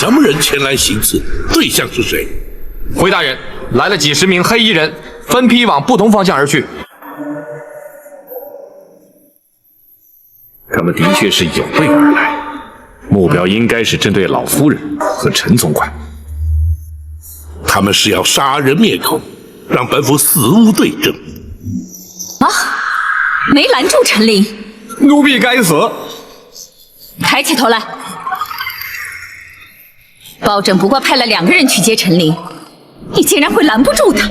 什么人前来行刺？对象是谁？回大人，来了几十名黑衣人，分批往不同方向而去。他们的确是有备而来，目标应该是针对老夫人和陈总管。他们是要杀人灭口，让本府死无对证。啊！没拦住陈琳，奴婢该死！抬起头来。包拯不过派了2个人去接陈琳，你竟然会拦不住他？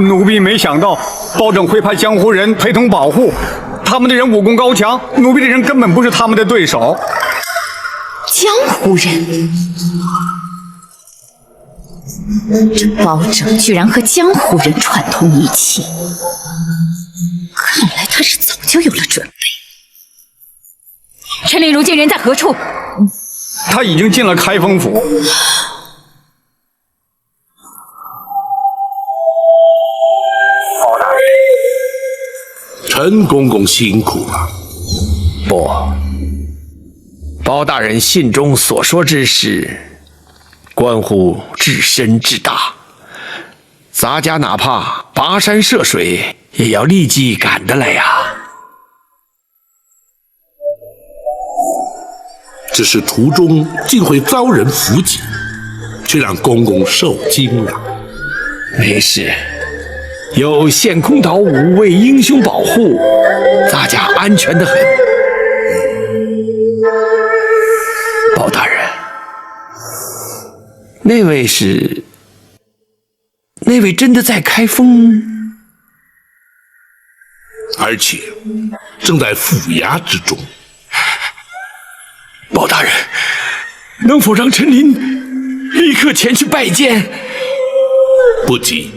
奴婢没想到包拯会派江湖人陪同保护，他们的人武功高强，奴婢的人根本不是他们的对手。江湖人？这包拯居然和江湖人串通一气，看来他是早就有了准备。陈琳如今人在何处？他已经进了开封府。陈公公辛苦了。不，包大人信中所说之事，关乎至深至大，咱家哪怕跋山涉水，也要立即赶得来呀。只是途中竟会遭人伏击，却让公公受惊了。没事，有陷空岛5位英雄保护，咱家安全得很。包大人，那位真的在开封，而且正在府衙之中。包大人，能否让陈琳立刻前去拜见？不急，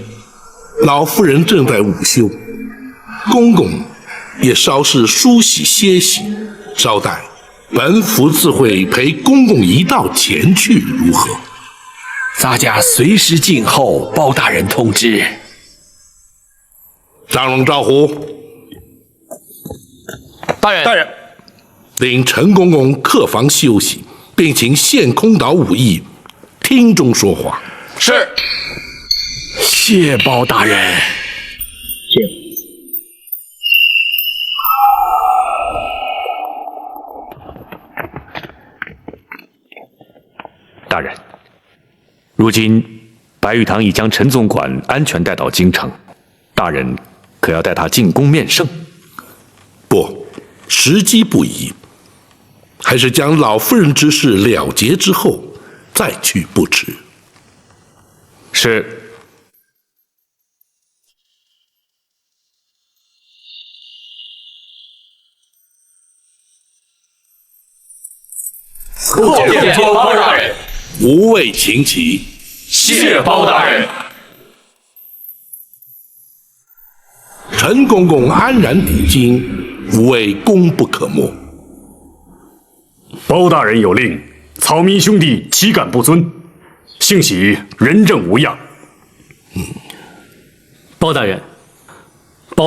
老夫人正在午休，公公也稍事梳洗歇息，稍待本府自会陪公公一道前去，如何？咱家随时静候包大人通知。张龙赵虎，大人，令陈公公客房休息，并请陷空岛武艺厅中说话。是。谢包大人。大人，如今白玉堂已将陈总管安全带到京城，大人可要带他进宫面圣？不，时机不宜，还是将老夫人之事了结之后再去不迟。是。叩见包大人。无畏秦旗，谢包大人。陈公公安然抵京，无畏功不可没。包大人有令，草民兄弟岂敢不遵？幸喜人证无恙。包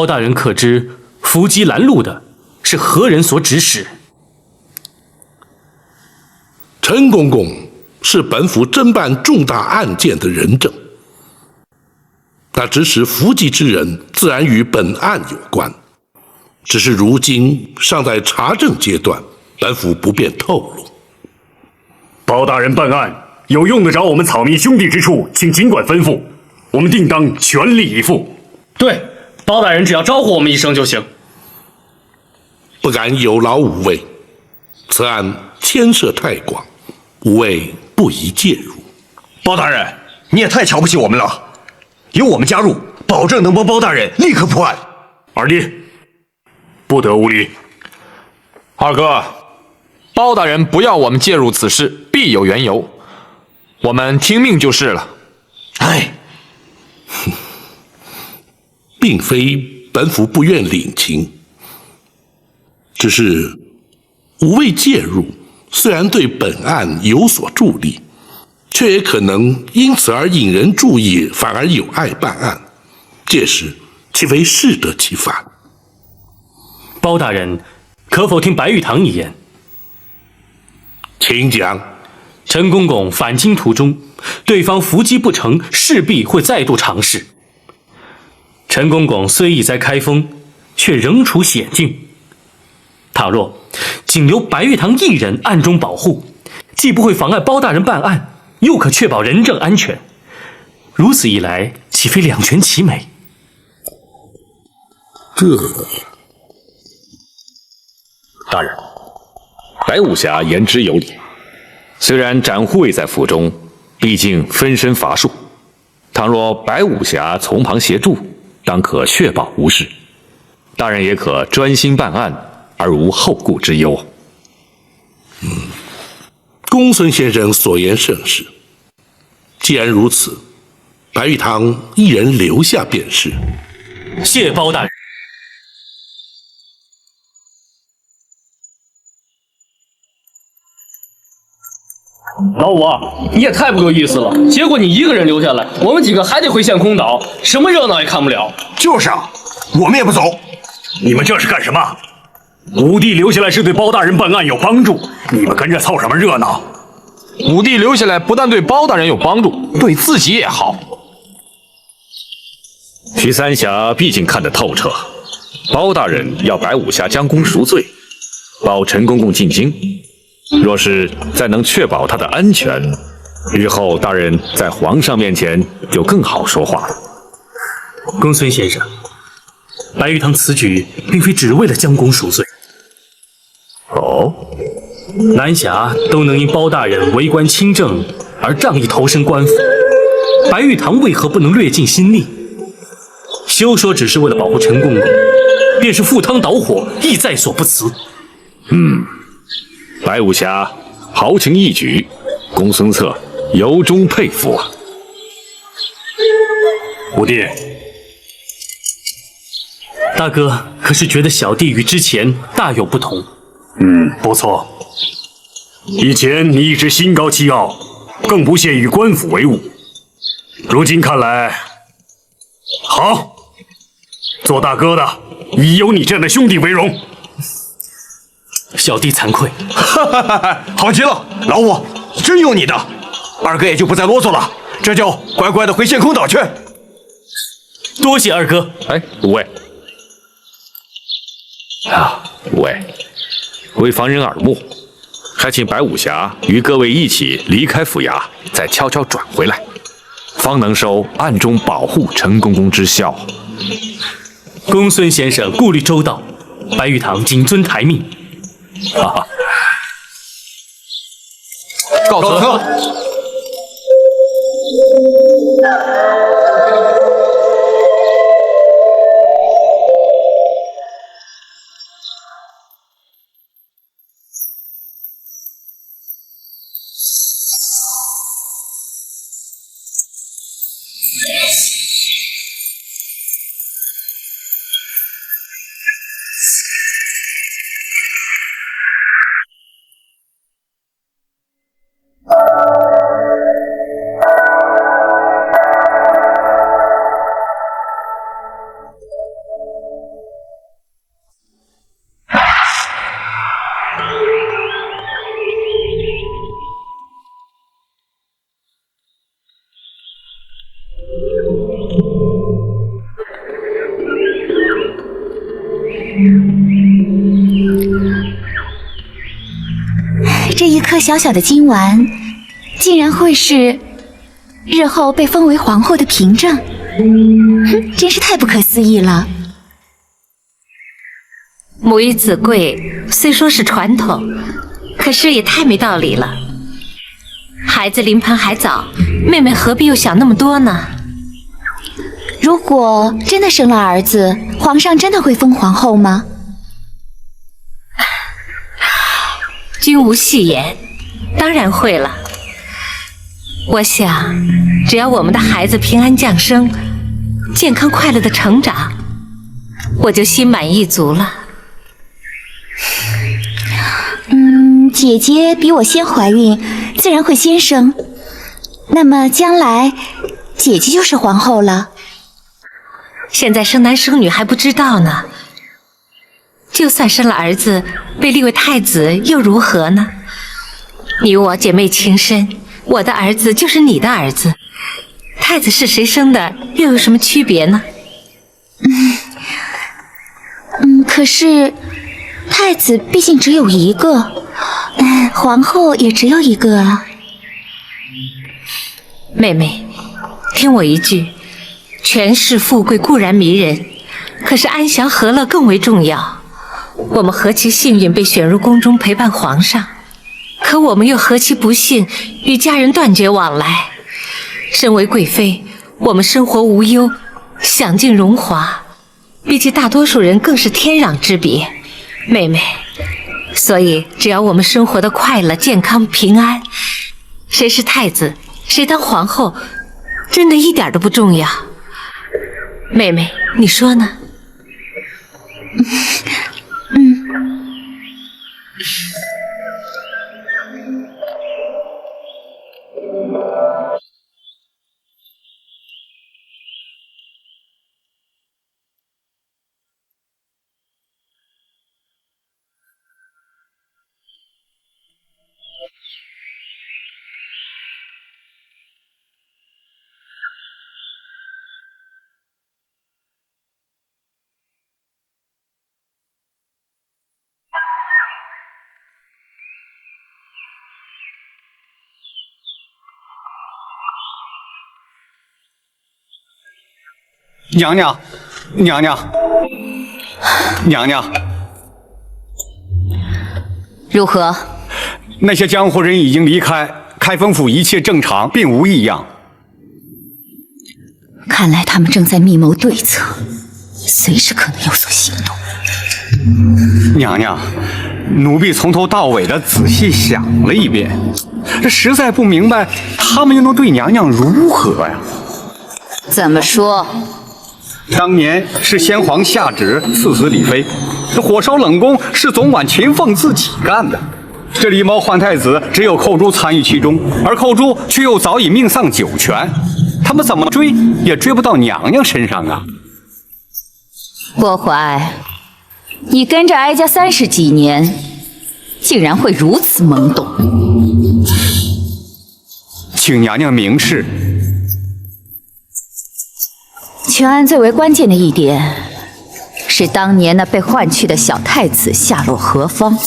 大人可知伏击拦路的是何人所指使？陈公公是本府侦办重大案件的人证，那指使伏击之人自然与本案有关，只是如今尚在查证阶段，本府不便透露。包大人办案有用得着我们草民兄弟之处，请尽管吩咐，我们定当全力以赴。对，包大人只要招呼我们一声就行。不敢有劳五位，此案牵涉太广，五位不宜介入。包大人，你也太瞧不起我们了，有我们加入，保证能帮包大人立刻破案。二弟，不得无礼。二哥，包大人不要我们介入此事，必有缘由，我们听命就是了。哎，并非本府不愿领情，只是无谓介入，虽然对本案有所助力，却也可能因此而引人注意，反而有碍办案，届时岂非适得其反？包大人可否听白玉堂一言？请讲。陈公公返京途中，对方伏击不成，势必会再度尝试。陈公公虽意在开封，却仍处险境。倘若仅由白玉堂一人暗中保护，既不会妨碍包大人办案，又可确保人证安全。如此一来，岂非两全其美？大人，白武侠言之有理。虽然展护卫在府中，毕竟分身乏术，倘若白武侠从旁协助，当可确保无事。大人也可专心办案，而无后顾之忧。公孙先生所言甚是。既然如此，白玉堂一人留下便是。谢包大人。老五，你也太不够意思了！结果你一个人留下来，我们几个还得回陷空岛，什么热闹也看不了。就是啊，我们也不走。你们这是干什么？武帝留下来是对包大人办案有帮助，你们跟着凑什么热闹？武帝留下来不但对包大人有帮助，对自己也好。徐三侠毕竟看得透彻，包大人要白武侠将功赎罪，保陈公公进京。若是再能确保他的安全，日后大人在皇上面前就更好说话了。公孙先生，白玉堂此举并非只为了将功赎罪。哦，南侠都能因包大人为官清正而仗义投身官府，白玉堂为何不能略尽心力？休说只是为了保护陈公公，便是赴汤蹈火，亦在所不辞。白武侠豪情一举，公孙策由衷佩服啊！武帝，大哥可是觉得小弟与之前大有不同？不错。以前你一直心高气傲，更不屑与官府为伍。如今看来，好，做大哥的以有你这样的兄弟为荣。小弟惭愧。好极了，老五，真有你的。二哥也就不再啰嗦了，这就乖乖的回陷空岛去。多谢二哥。哎，五位啊，五位，为防人耳目，还请白武侠与各位一起离开府衙，再悄悄转回来，方能收暗中保护陈公公之效。公孙先生顾虑周到，白玉堂谨遵台命。哈哈，告辞。这一颗小小的金丸，竟然会是日后被封为皇后的凭证，真是太不可思议了。母以子贵，虽说是传统，可是也太没道理了。孩子临盆还早，妹妹何必又想那么多呢？如果真的生了儿子，皇上真的会封皇后吗？君无戏言，当然会了。我想，只要我们的孩子平安降生，健康快乐的成长，我就心满意足了。姐姐比我先怀孕，自然会先生。那么将来，姐姐就是皇后了。现在生男生女还不知道呢。就算生了儿子，被立为太子又如何呢？你我姐妹情深，我的儿子就是你的儿子。太子是谁生的，又有什么区别呢？可是太子毕竟只有一个，皇后也只有一个啊。妹妹，听我一句，权势富贵固然迷人，可是安详和乐更为重要。我们何其幸运被选入宫中陪伴皇上，可我们又何其不幸与家人断绝往来。身为贵妃，我们生活无忧，享尽荣华，比起大多数人更是天壤之别。妹妹，所以只要我们生活的快乐、健康、平安，谁是太子，谁当皇后，真的一点都不重要。妹妹，你说呢？娘娘，娘娘，娘娘，如何？那些江湖人已经离开，开封府一切正常，并无异样。看来他们正在密谋对策，随时可能有所行动。娘娘，奴婢从头到尾的仔细想了一遍，这实在不明白他们又能对娘娘如何呀？怎么说？当年是先皇下旨赐死李妃，这火烧冷宫是总管秦凤自己干的。这狸猫换太子，只有寇珠参与其中，而寇珠却又早已命丧九泉，他们怎么追也追不到娘娘身上啊！郭淮，你跟着哀家30几年，竟然会如此懵懂。请娘娘明示。全案最为关键的一点是，当年那被换去的小太子下落何方？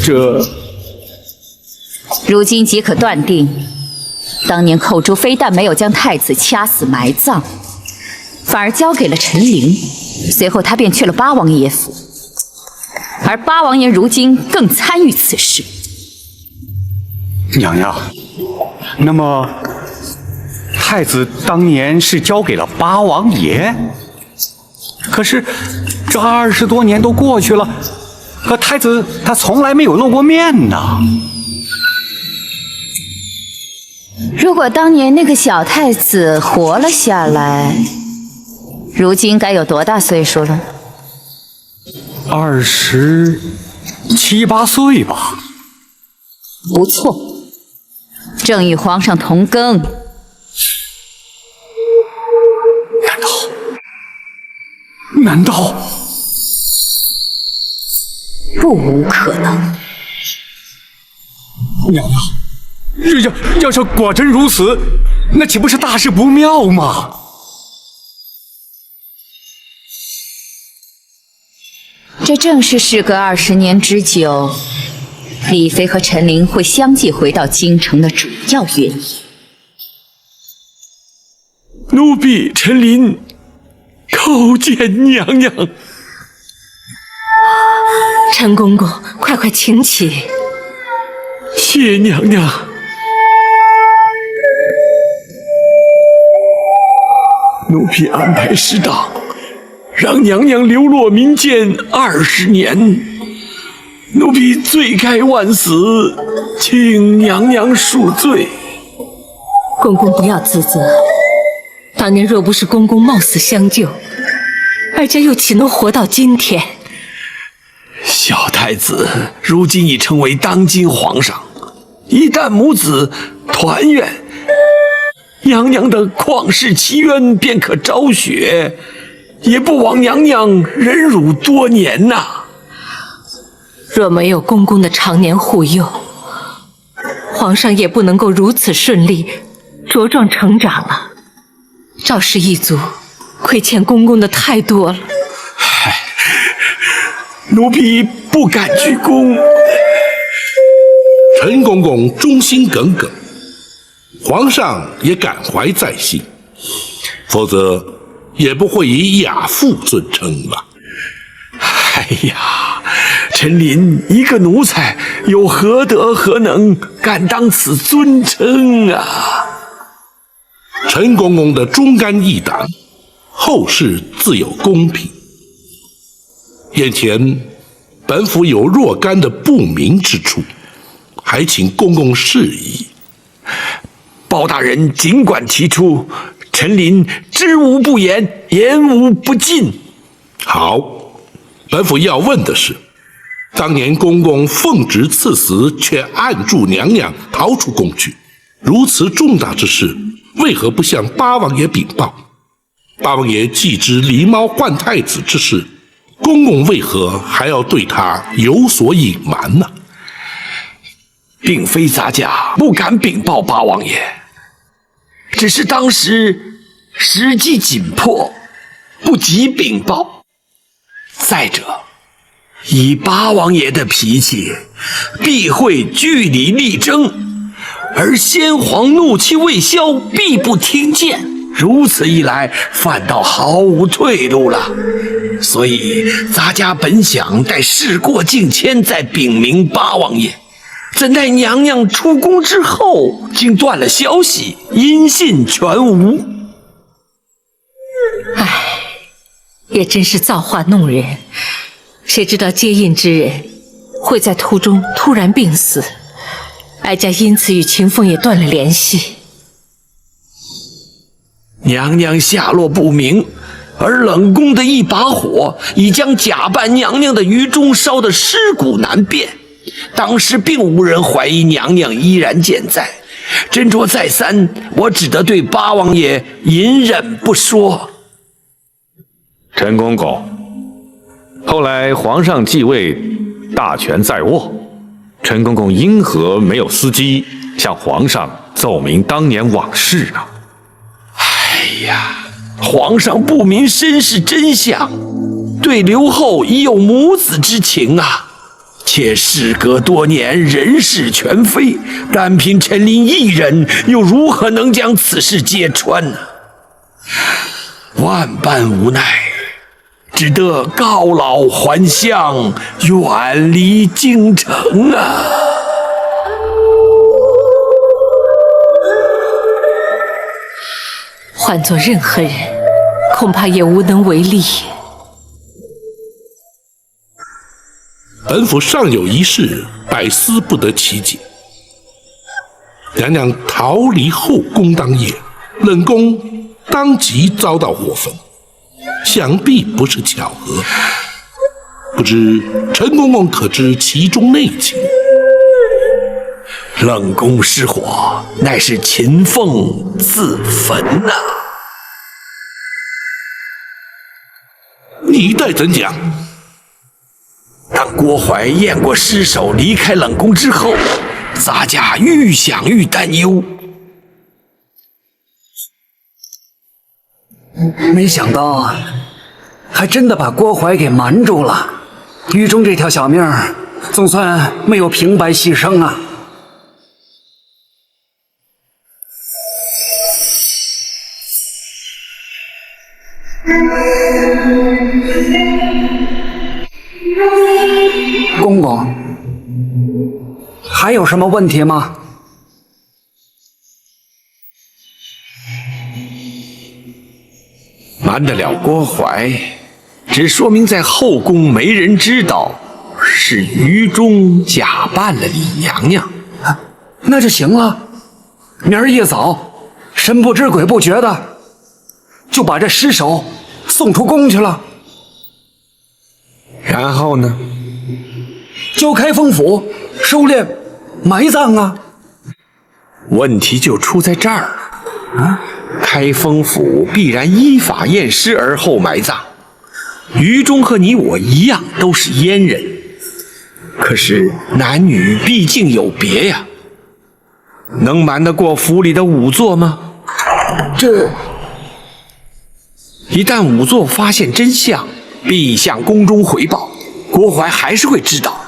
这如今即可断定，当年寇珠非但没有将太子掐死埋葬，反而交给了陈琳，随后他便去了八王爷府，而八王爷如今更参与此事。娘娘，那么太子当年是交给了八王爷，可是这20多年都过去了，可太子他从来没有露过面呢。如果当年那个小太子活了下来，如今该有多大岁数了？27、8岁吧。不错，正与皇上同庚。难道不无可能？娘娘，要是果真如此，那岂不是大事不妙吗？这正是事隔20年之久，李妃和陈琳会相继回到京城的主要原因。奴婢陈琳叩见娘娘。陈公公，快请起。谢娘娘。奴婢安排适当，让娘娘流落民间20年，奴婢罪该万死，请娘娘恕罪。公公不要自责，当年若不是公公冒死相救，哀家又岂能活到今天？小太子如今已成为当今皇上，一旦母子团圆，娘娘的旷世奇冤便可昭雪，也不枉娘娘忍辱多年呐。若没有公公的常年护佑，皇上也不能够如此顺利茁壮成长了。赵氏一族亏欠公公的太多了。奴婢不敢鞠躬。陈公公忠心耿耿，皇上也感怀在心，否则也不会以亚父尊称吧。哎呀，陈琳一个奴才，有何德何能，敢当此尊称啊？陈公公的忠肝义胆，后世自有公平。眼前本府有若干的不明之处，还请公公示意。包大人尽管提出，陈琳知无不言，言无不尽。好，本府要问的是，当年公公奉旨赐死，却按住娘娘逃出宫去，如此重大之事，为何不向八王爷禀报？八王爷既知狸猫换太子之事，公公为何还要对他有所隐瞒呢？并非咱家不敢禀报八王爷，只是当时时机紧迫，不及禀报。再者，以八王爷的脾气，必会据理力争，而先皇怒气未消，必不听谏。如此一来，反倒毫无退路了。所以，咱家本想待事过境迁再禀明八王爷，怎奈娘娘出宫之后，竟断了消息，音信全无。唉，也真是造化弄人。谁知道接应之人会在途中突然病死，哀家因此与秦凤也断了联系。娘娘下落不明，而冷宫的一把火已将假扮娘娘的于中烧得尸骨难辨。当时并无人怀疑娘娘依然健在，斟酌再三，我只得对八王爷隐忍不说。陈公公，后来皇上继位，大权在握，陈公公因何没有伺机向皇上奏明当年往事呢？哎呀，皇上不明身世真相，对刘后已有母子之情啊。且事隔多年，人事全非，单凭陈琳一人，又如何能将此事揭穿呢？万般无奈，只得告老还乡，远离京城啊。换做任何人，恐怕也无能为力。本府尚有一事，百思不得其解。娘娘逃离后宫当夜，冷宫当即遭到火焚，想必不是巧合。不知陈公公可知其中内情？冷宫失火，乃是秦凤自焚呐。你待怎讲？当郭槐验过尸首，离开冷宫之后，咱家愈想愈担忧。没想到，还真的把郭槐给瞒住了。狱中这条小命，总算没有平白牺牲啊。公公，还有什么问题吗？瞒得了郭槐，只说明在后宫没人知道是于中假扮了李娘娘。那就行了。明儿一早，神不知鬼不觉的，就把这尸首送出宫去了。然后呢？交开封府收敛埋葬啊。问题就出在这儿啊！开封府必然依法验尸而后埋葬。于中和你我一样都是阉人，可是男女毕竟有别呀。能瞒得过府里的仵作吗？这一旦仵作发现真相，必向宫中回报，郭淮还是会知道。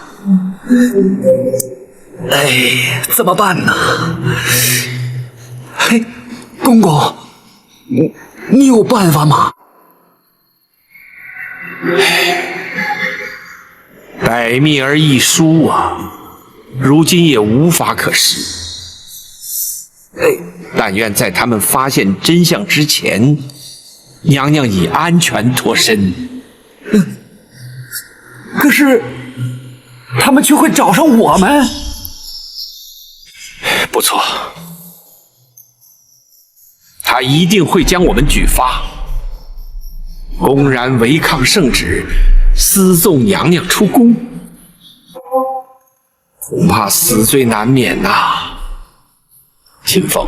哎，怎么办呢？嘿，公公，你有办法吗？百密而一疏啊，如今也无法可施。但愿在他们发现真相之前，娘娘已安全脱身。可是，他们却会找上我们。不错，他一定会将我们举发，公然违抗圣旨，私纵娘娘出宫，恐怕死罪难免呐。秦凤，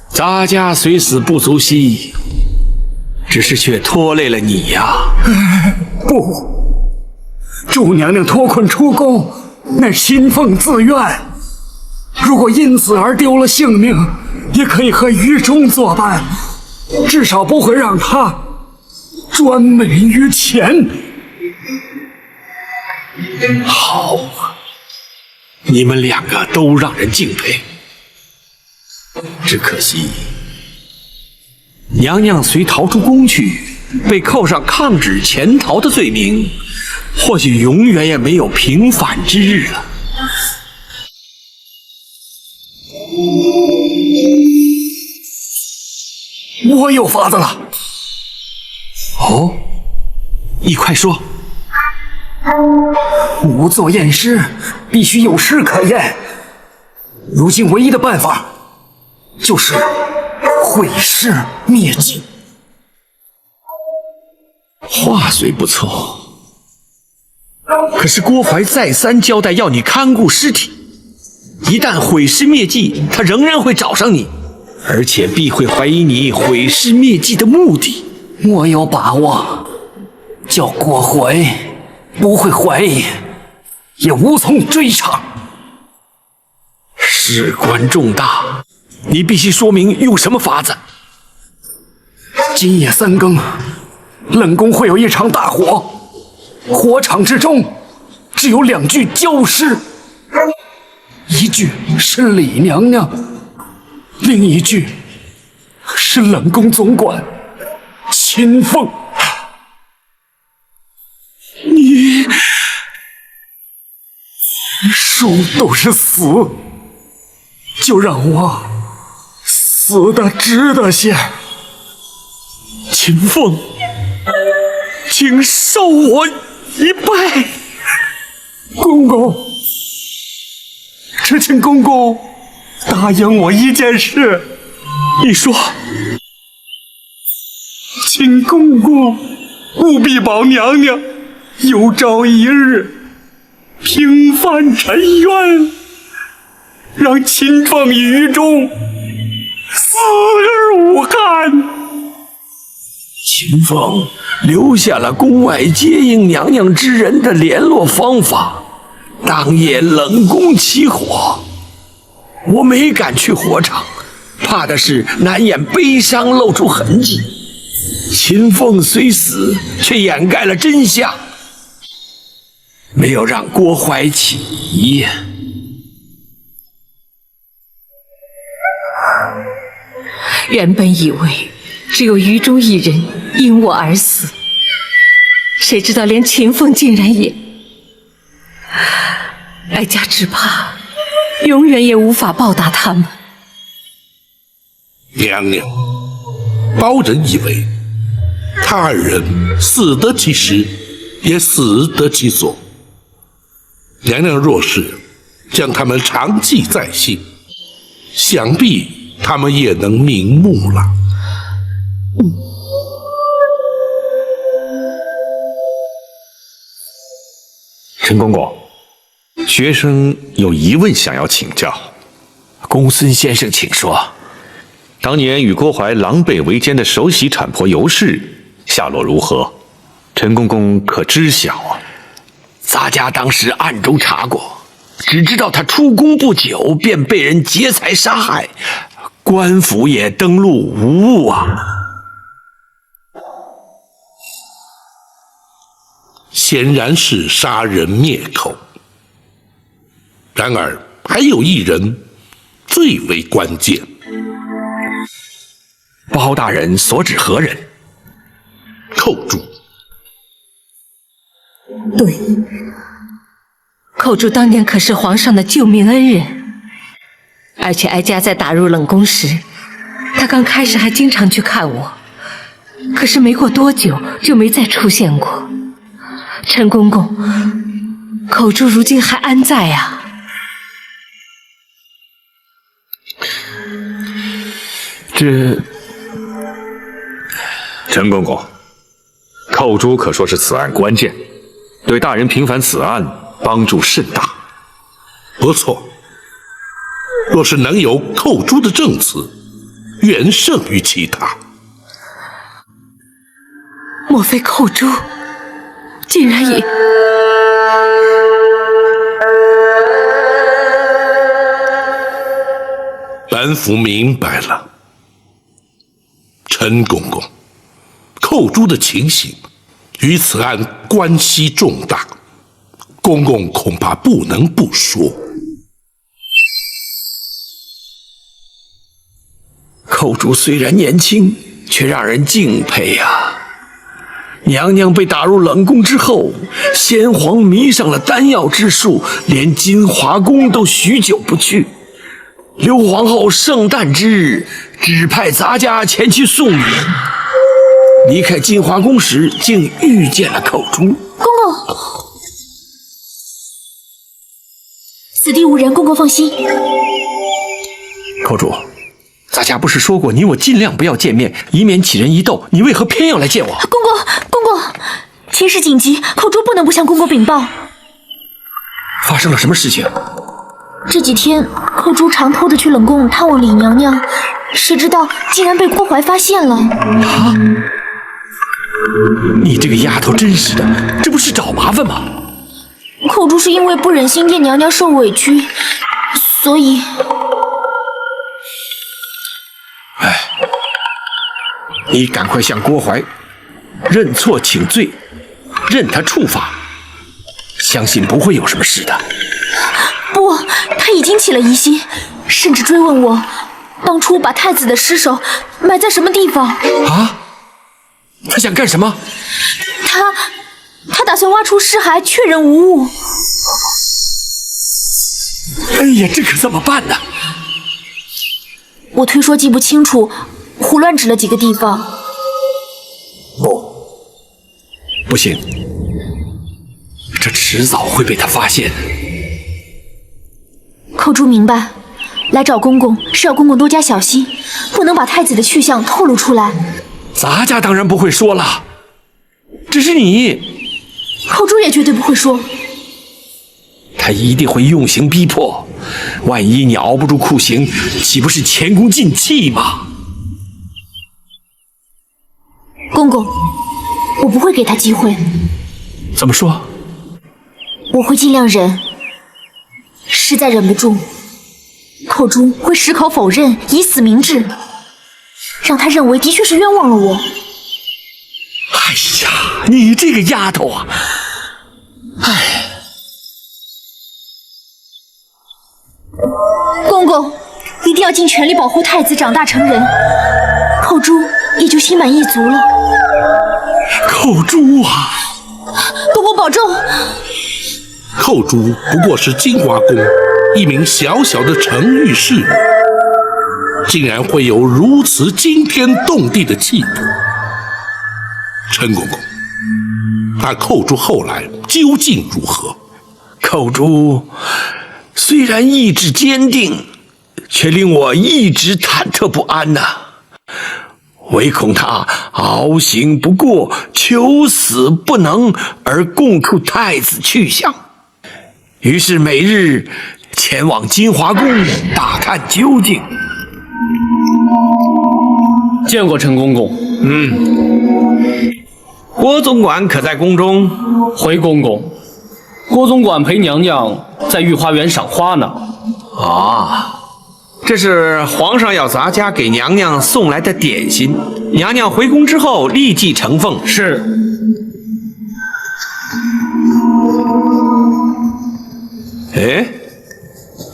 咱家虽死不足惜，只是却拖累了你呀。不，祝娘娘脱困出宫，乃秦凤自愿。如果因此而丢了性命，也可以和于中作伴，至少不会让他专美于前。好，你们两个都让人敬佩。只可惜，娘娘虽逃出宫去，被扣上抗旨潜逃的罪名，或许永远也没有平反之日了。我有法子了。哦，你快说。仵作验尸必须有尸可验，如今唯一的办法就是毁尸灭迹。话虽不错，可是郭淮再三交代要你看顾尸体，一旦毁尸灭迹，他仍然会找上你，而且必会怀疑你毁尸灭迹的目的。我有把握，叫郭淮不会怀疑，也无从追查。事关重大，你必须说明用什么法子。今夜3更，冷宫会有一场大火，火场之中只有2具焦尸，一具是李娘娘，另一具是冷宫总管秦凤。你书都是死，就让我死的值得些。秦凤，请受我一拜。公公，只请公公答应我一件事。你说。请公公务必保娘娘有朝一日平反沉冤，让秦凤于中死而无憾。秦凤留下了宫外接应娘娘之人的联络方法，当夜冷宫起火，我没敢去火场，怕的是难掩悲伤露出痕迹。秦凤虽死，却掩盖了真相，没有让郭淮起疑。原本以为只有于中一人因我而死，谁知道连秦凤竟然也……哀家只怕永远也无法报答他们。娘娘，包人以为他2人死得其时，也死得其所。娘娘若是将他们长记在心，想必他们也能瞑目了。陈公公，学生有疑问想要请教。公孙先生，请说。当年与郭淮狼狈为奸的首席产婆尤氏下落如何？陈公公可知晓啊？咱家当时暗中查过，只知道他出宫不久便被人劫财杀害，官府也登录无误啊。显然是杀人灭口。然而还有一人最为关键。包大人所指何人？寇珠。对，寇珠当年可是皇上的救命恩人，而且哀家在打入冷宫时，他刚开始还经常去看我，可是没过多久就没再出现过。陈公公，寇珠如今还安在啊？陈公公，寇珠可说是此案关键，对大人平反此案帮助甚大。不错，若是能有寇珠的证词，远胜于其他。莫非寇珠竟然也……本府明白了，陈公公，寇珠的情形与此案关系重大，公公恐怕不能不说。寇珠虽然年轻，却让人敬佩啊。娘娘被打入冷宫之后，先皇迷上了丹药之术，连金华宫都许久不去。刘皇后圣诞之日，指派咱家前去送礼。离开金华宫时，竟遇见了寇珠。公公，此地无人，公公放心。寇珠，咱家不是说过你我尽量不要见面，以免起人疑窦，你为何偏要来见我？公公，情势紧急，寇珠不能不向公公禀报。发生了什么事情？这几天，寇珠常偷着去冷宫探望李娘娘，谁知道竟然被郭槐发现了。啊！你这个丫头真是的，这不是找麻烦吗？寇珠是因为不忍心叶娘娘受委屈，所以……哎，你赶快向郭槐认错请罪，任他处罚，相信不会有什么事的。不，他已经起了疑心，甚至追问我当初把太子的尸首埋在什么地方。啊？他想干什么？他打算挖出尸骸，确认无误。哎呀，这可怎么办呢？我推说记不清楚，胡乱指了几个地方。不行，这迟早会被他发现。寇珠明白，来找公公是要公公多加小心，不能把太子的去向透露出来。咱家当然不会说了，只是你，寇珠也绝对不会说。他一定会用刑逼迫，万一你熬不住酷刑，岂不是前功尽弃吗？公公，我不会给他机会。怎么说？我会尽量忍，实在忍不住，寇珠会矢口否认，以死明志，让他认为的确是冤枉了我。哎呀，你这个丫头啊！哎，公公一定要尽全力保护太子长大成人，寇珠也就心满意足了。寇珠啊！公公保重。寇珠不过是金华宫一名小小的程御侍女，竟然会有如此惊天动地的企图。陈公公，那寇珠后来究竟如何？寇珠虽然意志坚定，却令我一直忐忑不安呐。唯恐他熬刑不过，求死不能，而供出太子去向。于是每日前往金华宫大探究竟。见过陈公公。郭总管可在宫中？回公公。郭总管陪娘娘在御花园赏花呢。啊，这是皇上要咱家给娘娘送来的点心，娘娘回宫之后立即呈奉。是。哎，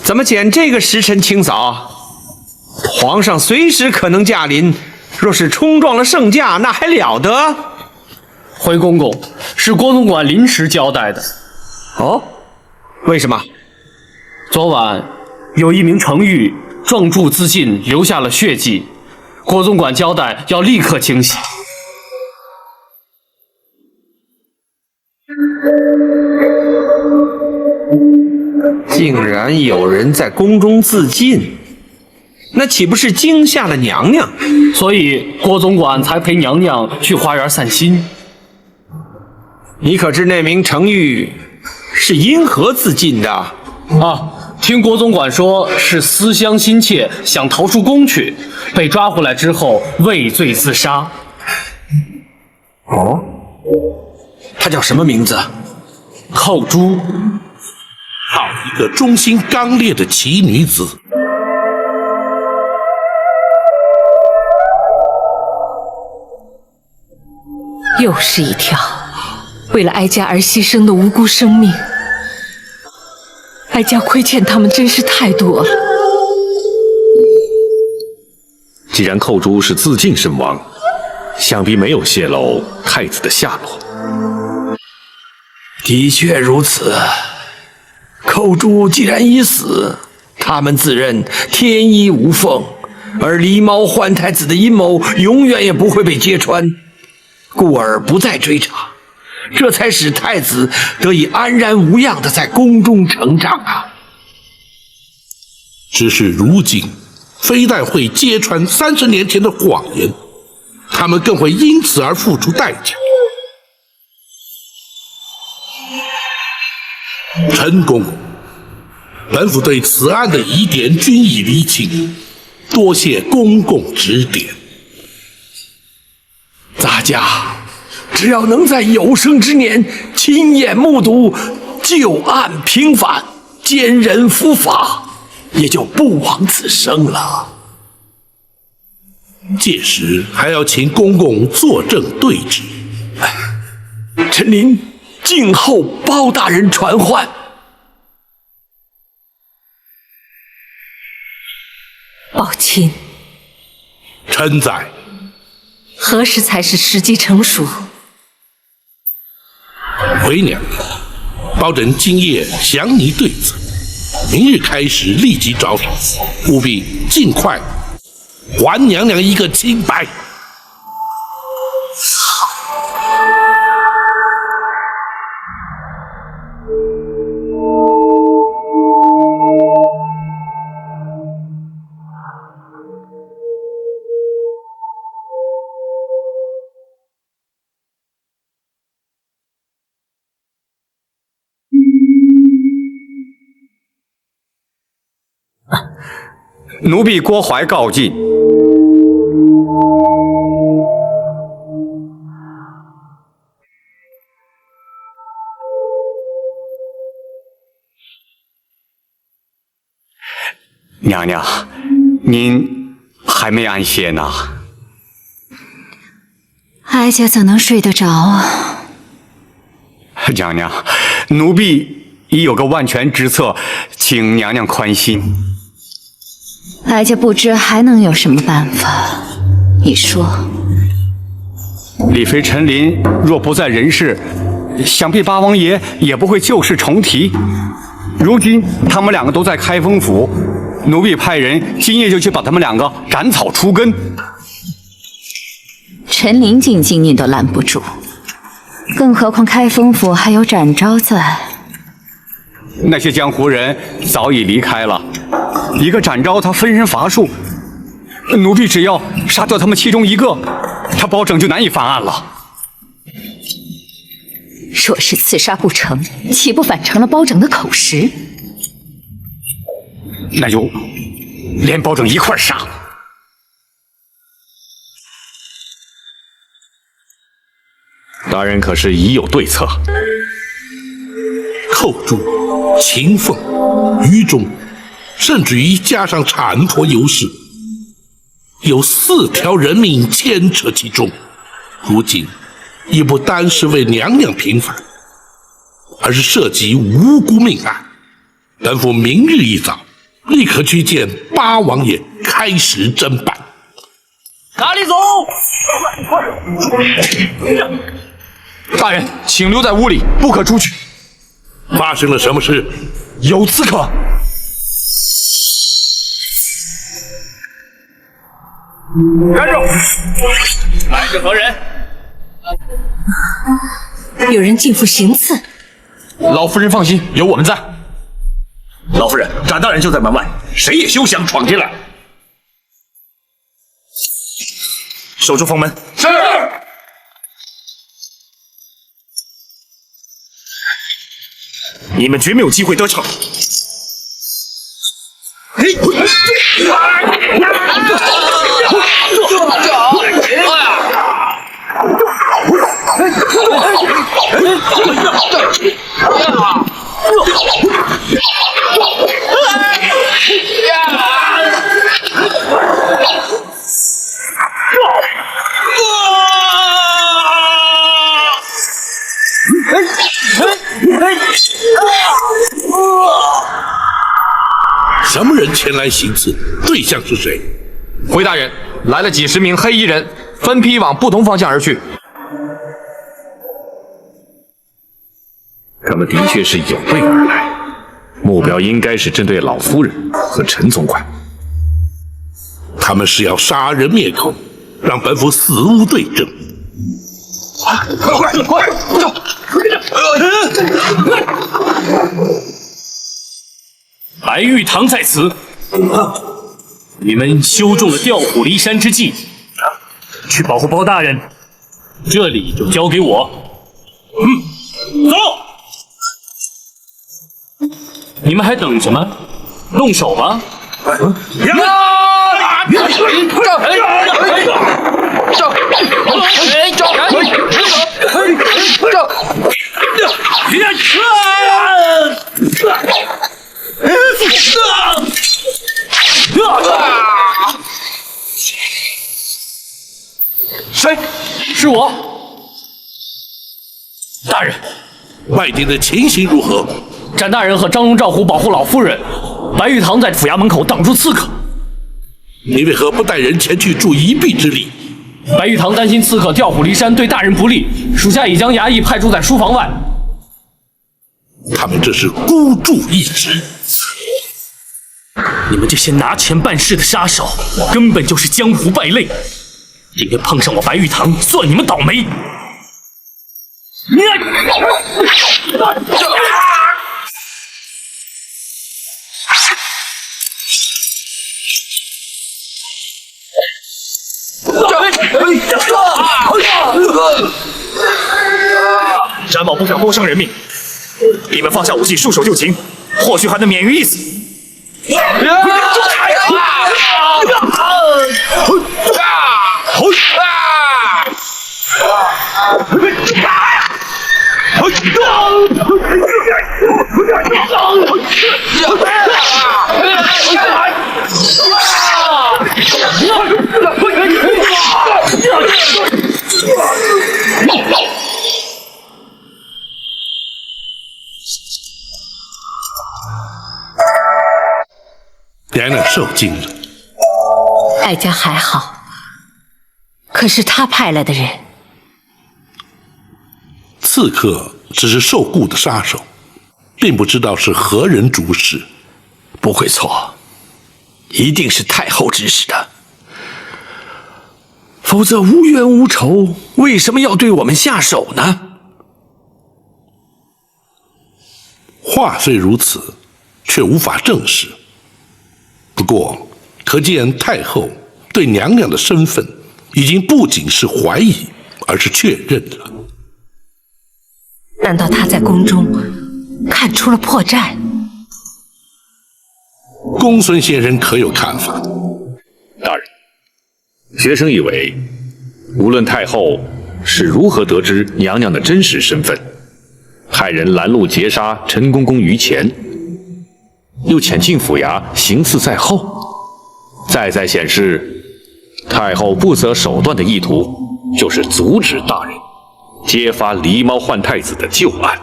怎么拣这个时辰清扫？皇上随时可能驾临，若是冲撞了圣驾，那还了得？回公公，是郭总管临时交代的。哦，为什么？昨晚有一名程昱撞柱自尽，留下了血迹，郭总管交代要立刻清洗。竟然有人在宫中自尽，那岂不是惊吓了娘娘？所以郭总管才陪娘娘去花园散心。你可知那名程昱是因何自尽的？啊，听郭总管说是思乡心切，想逃出宫去，被抓回来之后畏罪自杀。哦，她叫什么名字？寇珠。好一个忠心刚烈的奇女子！又是一条为了哀家而牺牲的无辜生命，哀家亏欠他们真是太多了。既然寇珠是自尽身亡，想必没有泄露太子的下落。的确如此。寇珠既然已死，他们自认天衣无缝，而狸猫换太子的阴谋永远也不会被揭穿，故而不再追查，这才使太子得以安然无恙地在宫中成长啊。只是如今，非但会揭穿30年前的谎言，他们更会因此而付出代价。陈公，本府对此案的疑点均已厘清，多谢公公指点。咱家只要能在有生之年亲眼目睹旧案平反，奸人伏法，也就不枉此生了。届时还要请公公作证对质。臣您静候包大人传唤。宝琴，臣在。何时才是时机成熟？回娘娘，包拯今夜详拟对策，明日开始立即招手，务必尽快还娘娘一个清白。奴婢郭槐告进。娘娘，您还没安歇呢？哀家怎能睡得着啊？娘娘，奴婢已有个万全之策，请娘娘宽心。哀家不知还能有什么办法，你说。李妃陈琳若不在人世，想必八王爷也不会旧事重提。如今他们两个都在开封府，奴婢派人今夜就去把他们两个斩草除根。陈琳进京你都拦不住，更何况开封府还有展昭在。那些江湖人早已离开了，一个展昭他分身乏术，奴婢只要杀掉他们其中一个，他包拯就难以翻案了。若是刺杀不成，岂不反成了包拯的口实？那就连包拯一块杀。大人可是已有对策？寇珠、秦凤、于中，甚至于加上产婆尤氏，有4条人命牵扯其中。如今已不单是为娘娘平反，而是涉及无辜命案。本府明日一早立刻去见八王爷，开始侦办。哪里走？大人，请留在屋里，不可出去。发生了什么事？有刺客！站住！来是何人？有人进府行刺。老夫人放心，有我们在。老夫人，展大人就在门外，谁也休想闯进来。守住房门。是。你们绝没有机会得逞。什么人前来行刺？对象是谁？回大人，来了几10名黑衣人，分批往不同方向而去。他们的确是有备而来，目标应该是针对老夫人和陈总管。他们是要杀人灭口，让本府死无对证。快走！白玉堂在此，你们修中了调虎离山之计，去保护包大人，这里就交给我。走！你们还等什么？动手吧！谁？是我。大人，外地的情形如何？展大人和张龙、赵虎保护老夫人，白玉堂在府衙门口挡住刺客。你为何不带人前去助一臂之力？白玉堂担心刺客调虎离山对大人不利，属下已将衙役派驻在书房外。他们这是孤注一掷。你们这些拿钱办事的杀手，根本就是江湖败类。今天碰上我白玉堂，算你们倒霉。展某不想多伤人命，你们放下武器，束手就擒，或许还能免于一死。娘娘受惊了。哀家还好，可是他派来的人，刺客只是受雇的杀手，并不知道是何人主使。不会错，一定是太后指使的。否则无冤无仇，为什么要对我们下手呢？话虽如此，却无法证实。不过，可见太后对娘娘的身份已经不仅是怀疑，而是确认了。难道他在宫中看出了破绽？公孙先生可有看法？大人，学生以为，无论太后是如何得知娘娘的真实身份，派人拦路截杀陈公公于前，又潜进府衙，行刺在后，再显示太后不择手段的意图，就是阻止大人揭发狸猫换太子的旧案。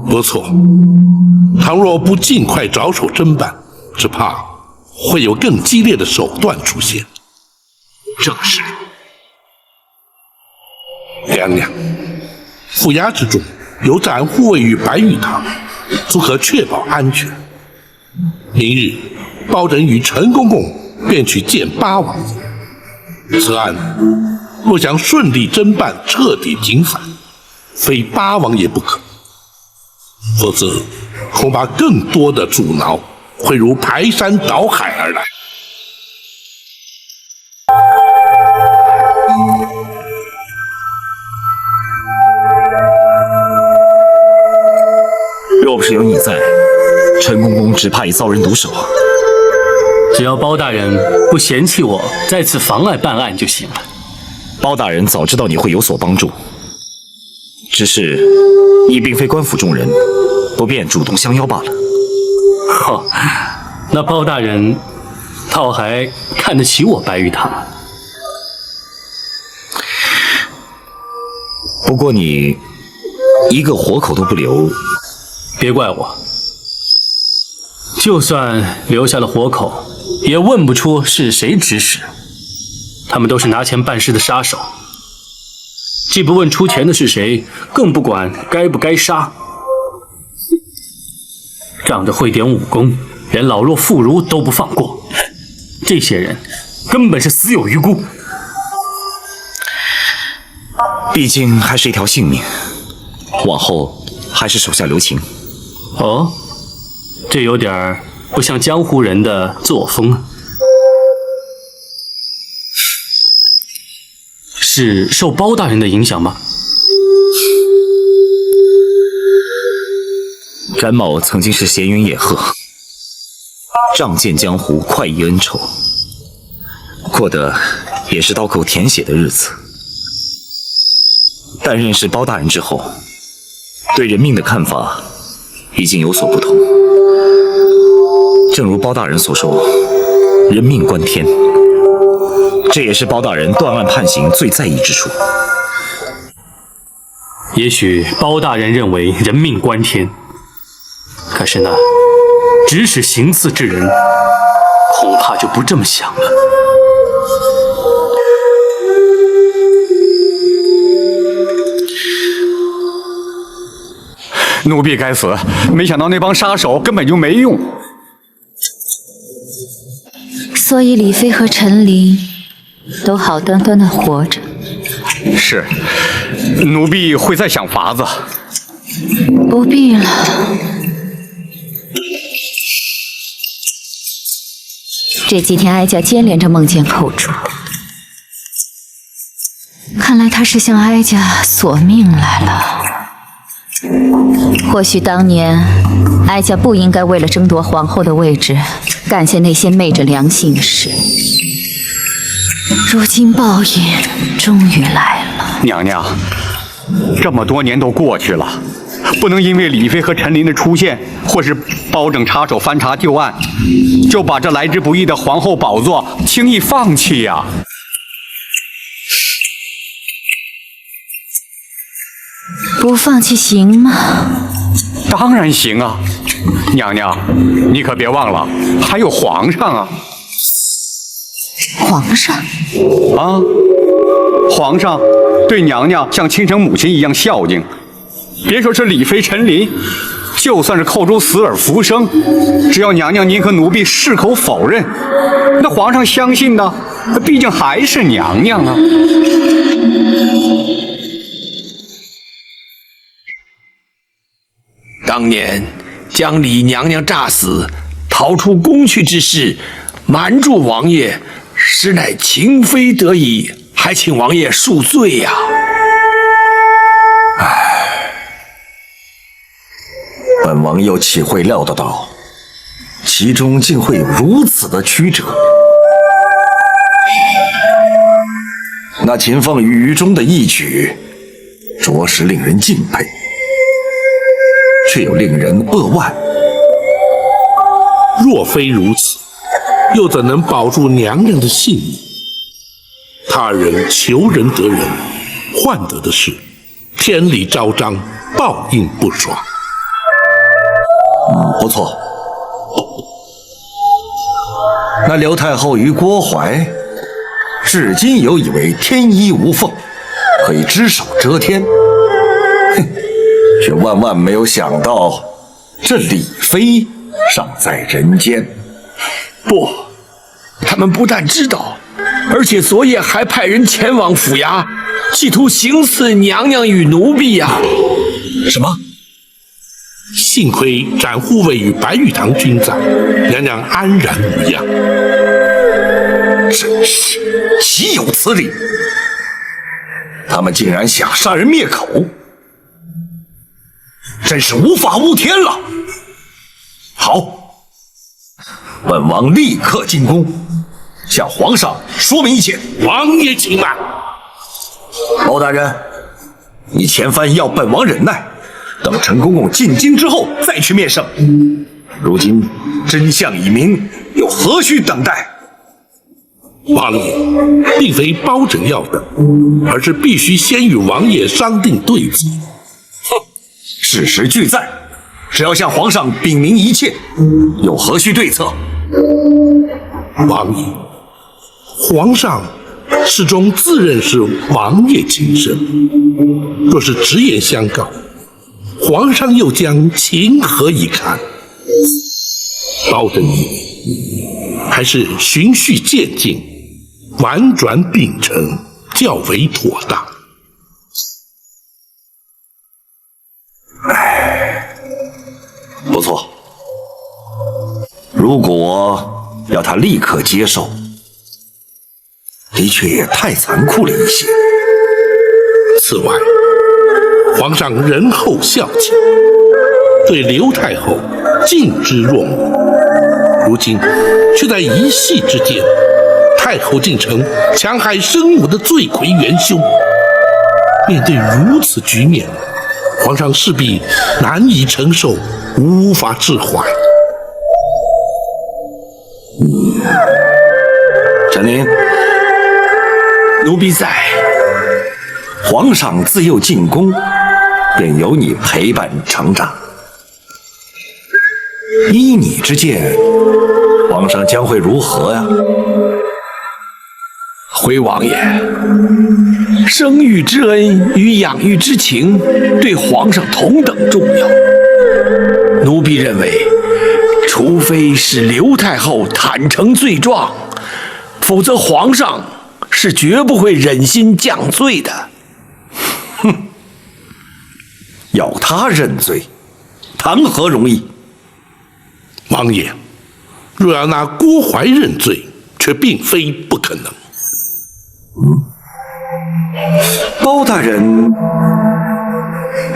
不错，倘若不尽快着手侦办，只怕会有更激烈的手段出现。正是。娘娘，府衙之中有盏护卫于白玉堂，足可确保安全。明日，包拯与陈公公便去见八王爷。此案若想顺利侦办，彻底平反，非八王爷不可。否则，恐怕更多的阻挠会如排山倒海而来。若不是有你在，陈公公只怕已遭人毒手。只要包大人不嫌弃我再次妨碍办案就行了。包大人早知道你会有所帮助，只是你并非官府中人，不便主动相邀罢了。哦，那包大人倒还看得起我白玉堂。不过你一个活口都不留，别怪我。就算留下了活口，也问不出是谁指使。他们都是拿钱办事的杀手，既不问出钱的是谁，更不管该不该杀。仗着会点武功，连老弱妇孺都不放过，这些人根本是死有余辜。毕竟还是一条性命，往后还是手下留情。哦，这有点不像江湖人的作风啊。是受包大人的影响吗？詹某曾经是闲云野鹤，仗剑江湖，快意恩仇，过的也是刀口舔血的日子。但认识包大人之后，对人命的看法已经有所不同。正如包大人所说，人命关天，这也是包大人断案判刑最在意之处。也许包大人认为人命关天，可是那指使行刺之人，恐怕就不这么想了。奴婢该死，没想到那帮杀手根本就没用。所以李妃和陈琳都好端端的活着。是，奴婢会再想法子。不必了。这几天哀家接连着梦见寇珠，看来他是向哀家索命来了。或许当年哀家不应该为了争夺皇后的位置，干下那些昧着良心的事。如今报应终于来了。娘娘，这么多年都过去了，不能因为李妃和陈琳的出现，或是包拯插手翻查旧案，就把这来之不易的皇后宝座轻易放弃呀。不放弃行吗？当然行啊，娘娘，你可别忘了，还有皇上啊。皇上？啊，皇上对娘娘像亲生母亲一样孝敬。别说是李妃陈琳，就算是寇珠死而复生，只要娘娘您和奴婢矢口否认，那皇上相信的，毕竟还是娘娘啊。当年将李娘娘诈死，逃出宫去之事，瞒住王爷，实乃情非得已，还请王爷恕罪呀。本王又岂会料得到，其中竟会有如此的曲折。那秦凤与于中的义举，着实令人敬佩。却又令人扼腕。若非如此，又怎能保住娘娘的性命？他人求人得人，换得的是天理昭彰，报应不爽。不错。那刘太后与郭槐，至今犹以为天衣无缝，可以只手遮天，却万万没有想到，这李妃尚在人间。不，他们不但知道，而且昨夜还派人前往府衙，企图行刺娘娘与奴婢呀！什么？幸亏展护卫与白玉堂均在，娘娘安然无恙。真是岂有此理！他们竟然想杀人灭口，真是无法无天了。好，本王立刻进宫，向皇上说明一切。王爷请慢。包大人，你前番要本王忍耐，等陈公公进京之后再去灭圣。如今真相已明，又何须等待？王爷，并非包拯要等，而是必须先与王爷商定对策。事实俱在，只要向皇上禀明一切，又何须对策？王爷，皇上始终自认是王爷亲生，若是直言相告，皇上又将情何以堪？包拯以为，还是循序渐进，婉转秉承较为妥当。不错，如果要他立刻接受，的确也太残酷了一些。此外，皇上仁厚孝敬，对刘太后敬之若母，如今却在一夕之间，太后竟成强害生母的罪魁元凶。面对如此局面，皇上势必难以承受，无法置怀。陈琳，奴婢在。皇上自幼进宫，便由你陪伴成长。依你之见，皇上将会如何呀？回王爷，生育之恩与养育之情对皇上同等重要。奴婢认为，除非是刘太后坦诚罪状，否则皇上是绝不会忍心降罪的。哼，要他认罪，谈何容易？王爷，若要拿郭槐认罪，却并非不可能。包大人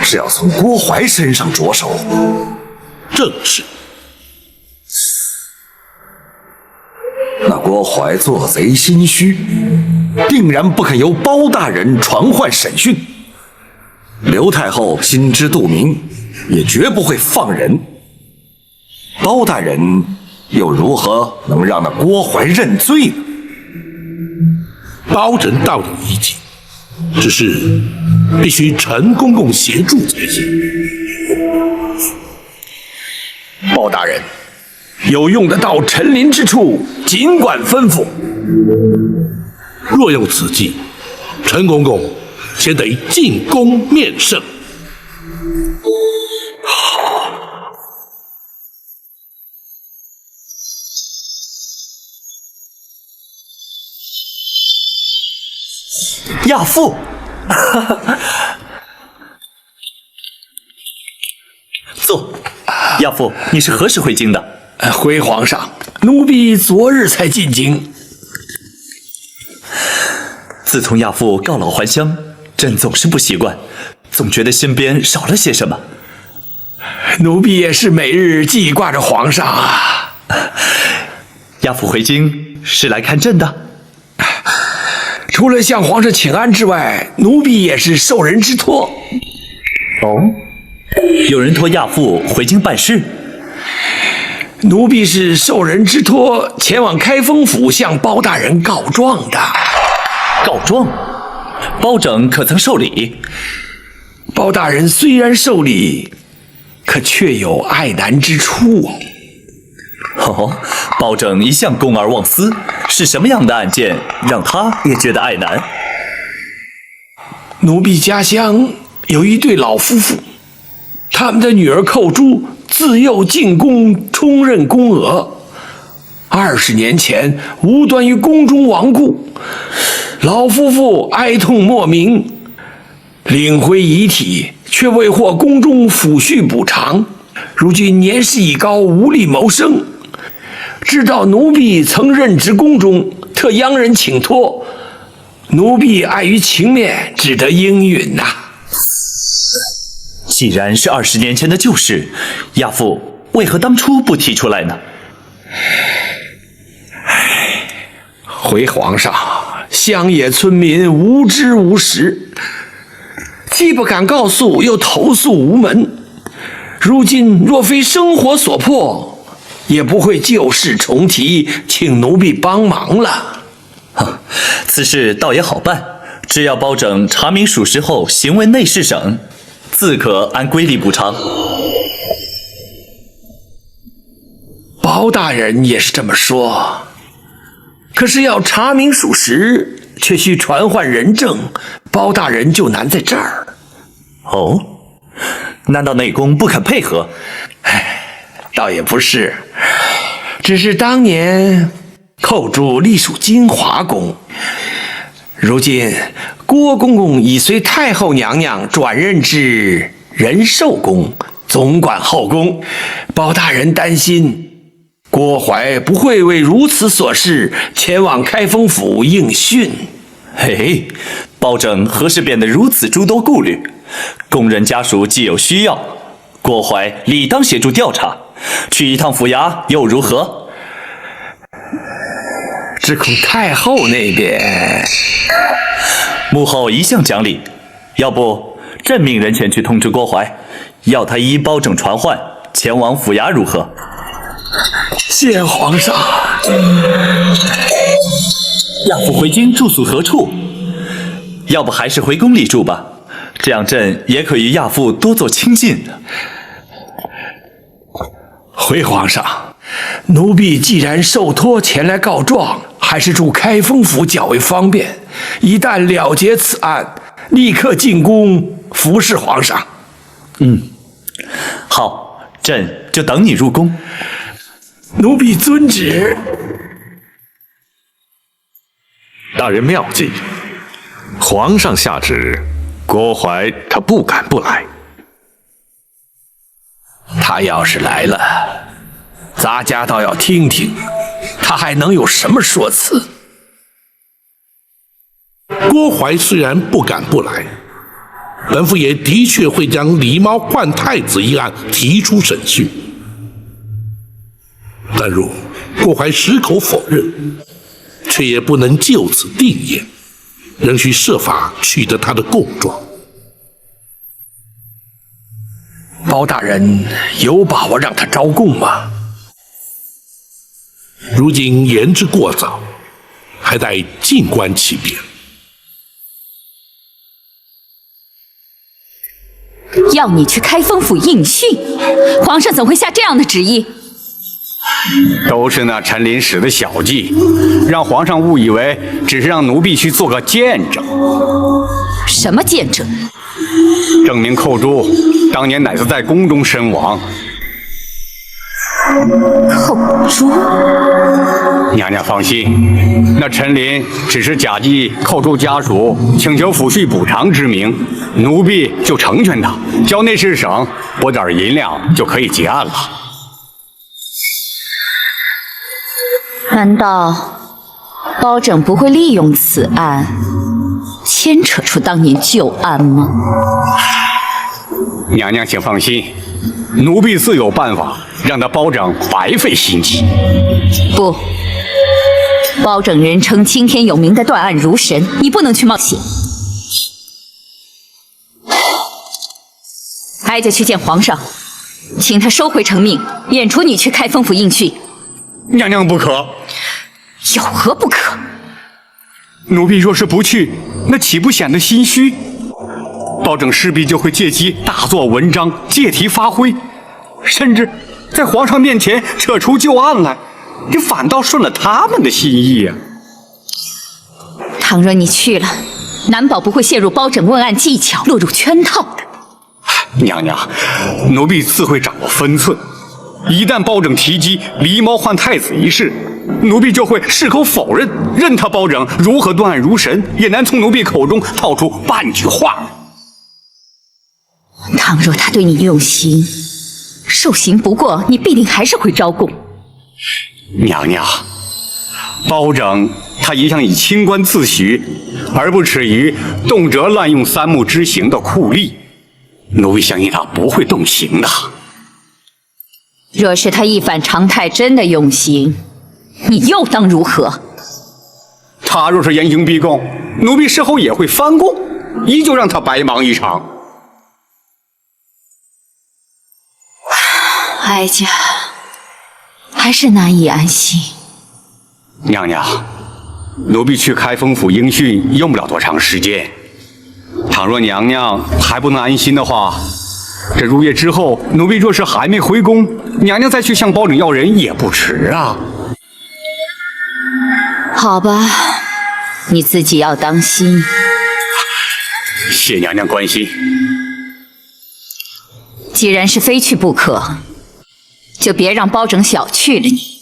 是要从郭槐身上着手？正是。那郭槐做贼心虚，定然不肯由包大人传唤审讯。刘太后心知肚明，也绝不会放人。包大人又如何能让那郭槐认罪呢？包拯倒有意见，只是必须陈公公协助才行。包大人，有用得到陈琳之处，尽管吩咐。若用此计，陈公公先得进宫面圣。亚父，坐。亚父，你是何时回京的？回皇上，奴婢昨日才进京。自从亚父告老还乡，朕总是不习惯，总觉得身边少了些什么。奴婢也是每日记挂着皇上啊。亚父回京是来看朕的？除了向皇上请安之外，奴婢也是受人之托。哦，有人托亚父回京办事？奴婢是受人之托前往开封府向包大人告状的。告状？包拯可曾受理？包大人虽然受理，可却有爱难之处。哦，包拯一向公而忘私，是什么样的案件让他也觉得爱难？奴婢家乡有一对老夫妇，他们的女儿寇珠自幼进宫，充任宫娥。20年前无端于宫中亡故，老夫妇哀痛莫名，领回遗体，却未获宫中抚恤补偿。如今年事已高，无力谋生。知道奴婢曾任职宫中，特央人请托，奴婢碍于情面，只得应允呐。既然是20年前的旧事，亚父为何当初不提出来呢？回皇上，乡野村民无知无识，既不敢告诉，又投诉无门。如今若非生活所迫，也不会旧事重提，请奴婢帮忙了。此事倒也好办，只要包拯查明属实后行为内侍省，自可按规例补偿。包大人也是这么说，可是要查明属实，却需传唤人证，包大人就难在这儿。哦，难道内宫不肯配合？倒也不是，只是当年寇珠隶属金华宫，如今郭公公已随太后娘娘转任至仁寿宫，总管后宫。包大人担心郭槐不会为如此琐事前往开封府应讯。嘿，包拯何时变得如此诸多顾虑？宫人家属既有需要，郭槐理当协助调查，去一趟府衙又如何？只恐太后那边……母后一向讲理，要不朕命人前去通知郭槐，要他依包拯传唤前往府衙如何？谢皇上。亚父回京住宿何处？要不还是回宫里住吧，这样朕也可与亚父多做亲近。回皇上，奴婢既然受托前来告状，还是住开封府较为方便。一旦了结此案，立刻进宫服侍皇上。好，朕就等你入宫。奴婢遵旨。大人妙计，皇上下旨，郭槐他不敢不来。他要是来了，咱家倒要听听，他还能有什么说辞？郭槐虽然不敢不来，本府也的确会将狸猫换太子一案提出审讯。但若郭槐矢口否认，却也不能就此定谳，仍需设法取得他的供状。包大人有把握让他招供吗？如今言之过早，还待静观其变。要你去开封府应讯，皇上怎会下这样的旨意？都是那陈琳使的小计，让皇上误以为只是让奴婢去做个见证。什么见证？证明寇珠当年乃是在宫中身亡。寇珠？娘娘放心，那陈琳只是假借寇珠家属请求抚恤补偿之名，奴婢就成全他，交内侍省拨点银两就可以结案了。难道包拯不会利用此案牵扯出当年旧案吗？娘娘请放心，奴婢自有办法让他包拯白费心机。不，包拯人称青天有名的断案如神，你不能去冒险。哀家去见皇上，请他收回成命，免除你去开封府应讯。娘娘不可，有何不可？奴婢若是不去，那岂不显得心虚？包拯势必就会借机大做文章，借题发挥，甚至在皇上面前扯出旧案来，这反倒顺了他们的心意呀。倘若你去了，难保不会陷入包拯问案技巧，落入圈套的。娘娘，奴婢自会掌握分寸。一旦包拯提及狸猫换太子一事，奴婢就会矢口否认，任他包拯如何断案如神，也难从奴婢口中套出半句话。倘若他对你用刑，受刑不过，你必定还是会招供。娘娘，包拯他一向以清官自诩，而不耻于动辄滥用三目之刑的酷吏，奴婢相信他不会动刑的。若是他一反常态，真的用刑，你又当如何？他若是严刑逼供，奴婢事后也会翻供，依旧让他白忙一场。哀家还是难以安心。娘娘，奴婢去开封府应讯用不了多长时间，倘若娘娘还不能安心的话，这入夜之后，奴婢若是还没回宫，娘娘再去向包拯要人也不迟啊。好吧，你自己要当心。谢娘娘关心。既然是非去不可，就别让包拯小觑了你。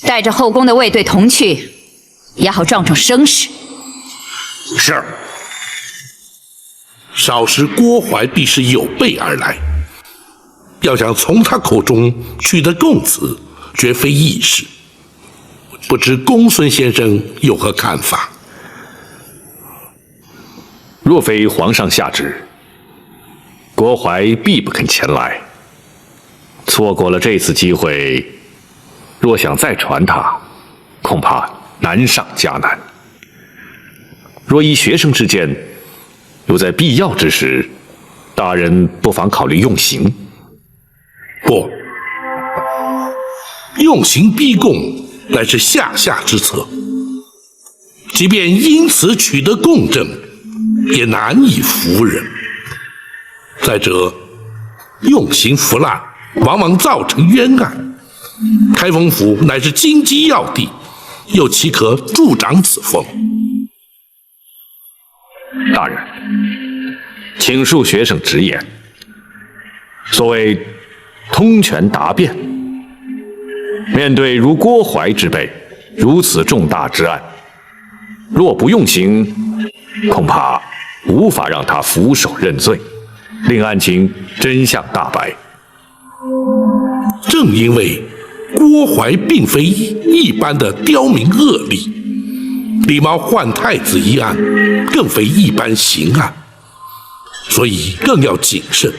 带着后宫的卫队同去，也好壮壮声势。是。少时郭淮必是有备而来，要想从他口中取得供词，绝非易事。不知公孙先生有何看法？若非皇上下旨，郭淮必不肯前来。错过了这次机会，若想再传他，恐怕难上加难。若依学生之见，又在必要之时，大人不妨考虑用刑。不，用刑逼供乃是下之策，即便因此取得供证，也难以服人。再者，用刑腐烂，往往造成冤案。开封府乃是经济要地，又岂可助长此风？大人，请恕学生直言。所谓通权达变，面对如郭淮之辈如此重大之案，若不用刑，恐怕无法让他俯首认罪，令案情真相大白。正因为郭淮并非一般的刁民恶吏，狸猫换太子一案更非一般刑案，所以更要谨慎，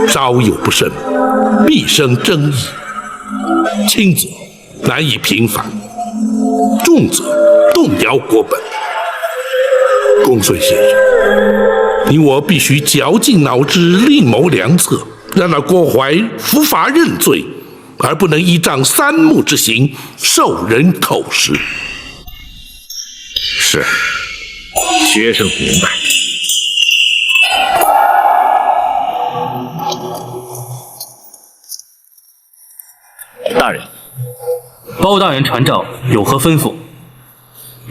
稍有不慎，必生争议。轻则难以平反，重则动摇国本。公孙先生，你我必须绞尽脑汁，另谋良策，让那郭淮伏法认罪，而不能依仗三目之刑受人口实。是，学生明白。大人，包大人传召，有何吩咐？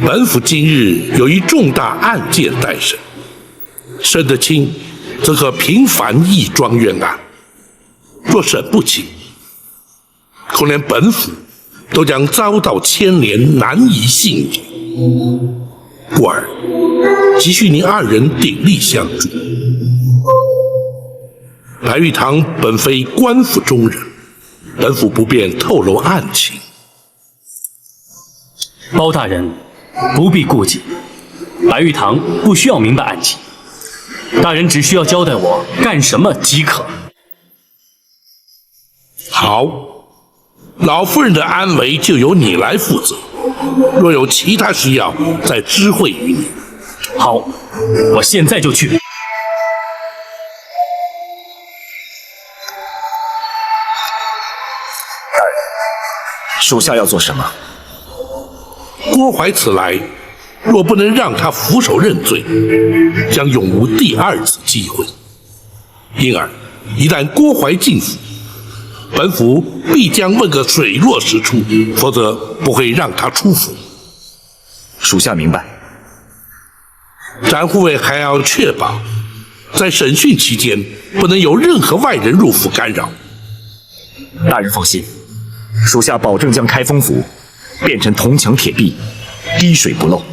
本府今日有一重大案件待审，审得清，则可平反义庄冤案；若审不清，恐连本府都将遭到牵连，难以幸免。故而急需您二人鼎力相助。白玉堂本非官府中人，本府不便透露案情。包大人不必顾忌，白玉堂不需要明白案情，大人只需要交代我干什么即可。好，老夫人的安危就由你来负责，若有其他需要，再知会于你。好，我现在就去。属下要做什么？郭淮此来，若不能让他俯首认罪，将永无第二次机会。因而，一旦郭淮进府，本府必将问个水落石出，否则不会让他出府。属下明白。展护卫还要确保，在审讯期间不能有任何外人入府干扰。大人放心，属下保证将开封府变成铜墙铁壁，滴水不漏。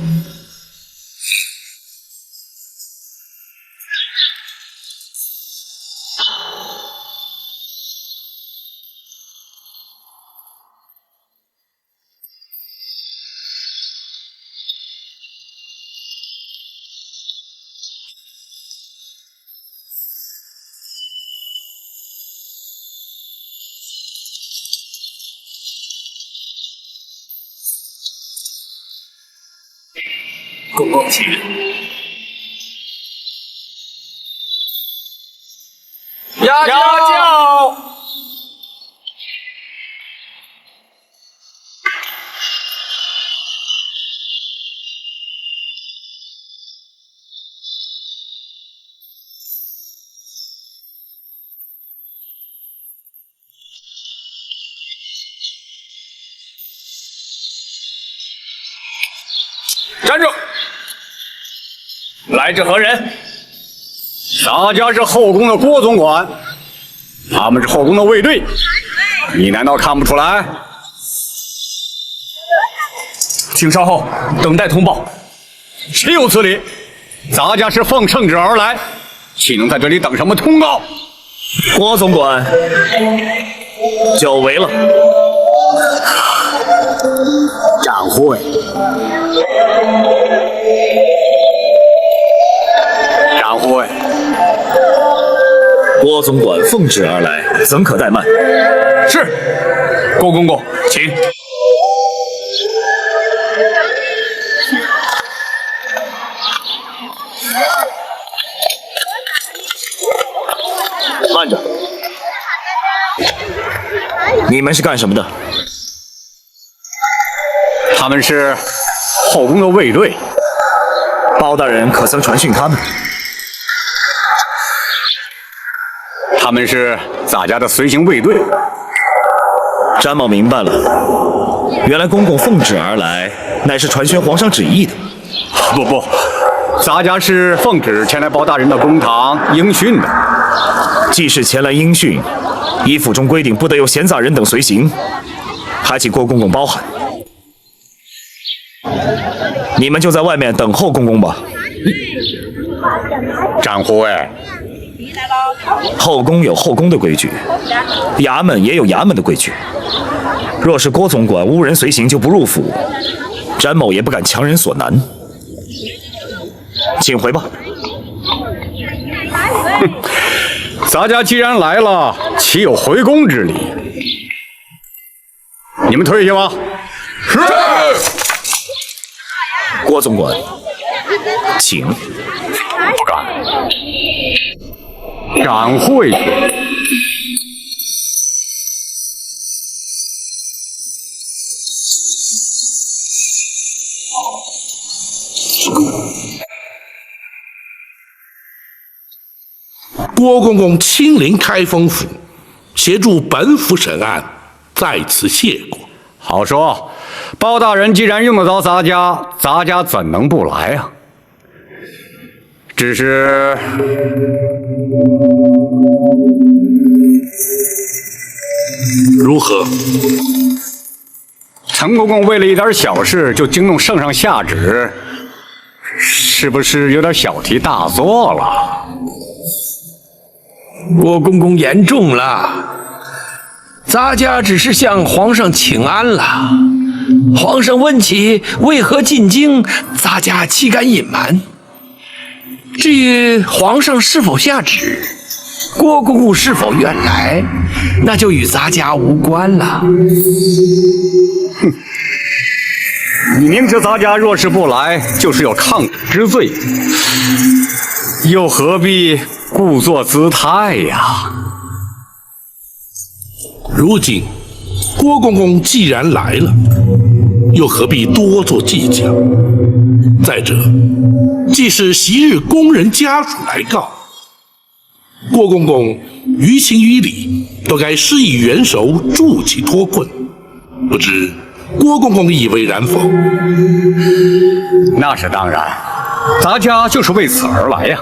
公公请。压轿。站住！来者何人？咱家是后宫的郭总管，他们是后宫的卫队，你难道看不出来？请稍后，等待通报。岂有此理！咱家是奉圣旨而来，岂能在这里等什么通告？郭总管，久违了。展会。展会。郭总管奉旨而来，怎可怠慢？是，郭公公，请。慢着，你们是干什么的？他们是后宫的卫队。包大人可曾传讯他们？他们是咱家的随行卫队。詹某明白了，原来公公奉旨而来，乃是传宣皇上旨意的。不，咱家是奉旨前来包大人的公堂应讯的。既是前来应讯，依府中规定，不得有闲杂人等随行，还请郭公公包涵。你们就在外面等候公公吧。展护卫，后宫有后宫的规矩，衙门也有衙门的规矩。若是郭总管无人随行就不入府，詹某也不敢强人所难。请回吧。咱家既然来了，岂有回宫之理？你们退下吧。是。郭总管，请。不敢。展会。郭公公亲临开封府，协助本府审案，在此谢过。好说，包大人既然用得着咱家怎能不来啊？只是如何？陈公公为了一点小事就惊动圣上下旨，是不是有点小题大做了？郭公公言重了，咱家只是向皇上请安了。皇上问起为何进京，咱家岂敢隐瞒？至于皇上是否下旨，郭公公是否愿来，那就与咱家无关了。哼，你明知咱家若是不来，就是有抗旨之罪，又何必故作姿态呀？如今郭公公既然来了，又何必多做计较？再者，既是昔日工人家属来告，郭公公于情于理都该施以援手，助其脱困。不知郭公公以为然否？那是当然，咱家就是为此而来呀。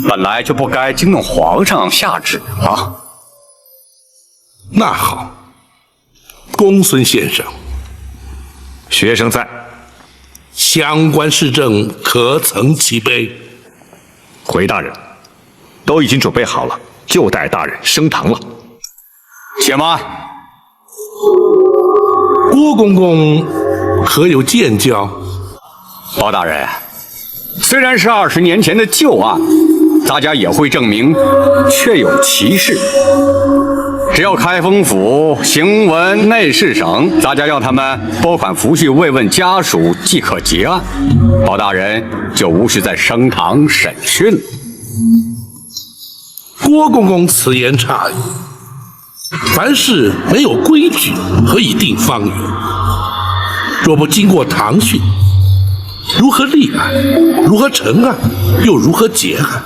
本来就不该惊动皇上下旨啊。那好，公孙先生，学生在。相关事政可曾齐备？回大人，都已经准备好了，就待大人升堂了。且慢，郭公公可有见教？包大人，虽然是20年前的旧案，大家也会证明确有其事。只要开封府行文内侍省，大家要他们拨款抚恤慰问家属，即可结案。包大人就无需再升堂审讯了。郭公公此言差矣。凡事没有规矩，何以定方圆？若不经过堂训，如何立案？如何成案？又如何结案？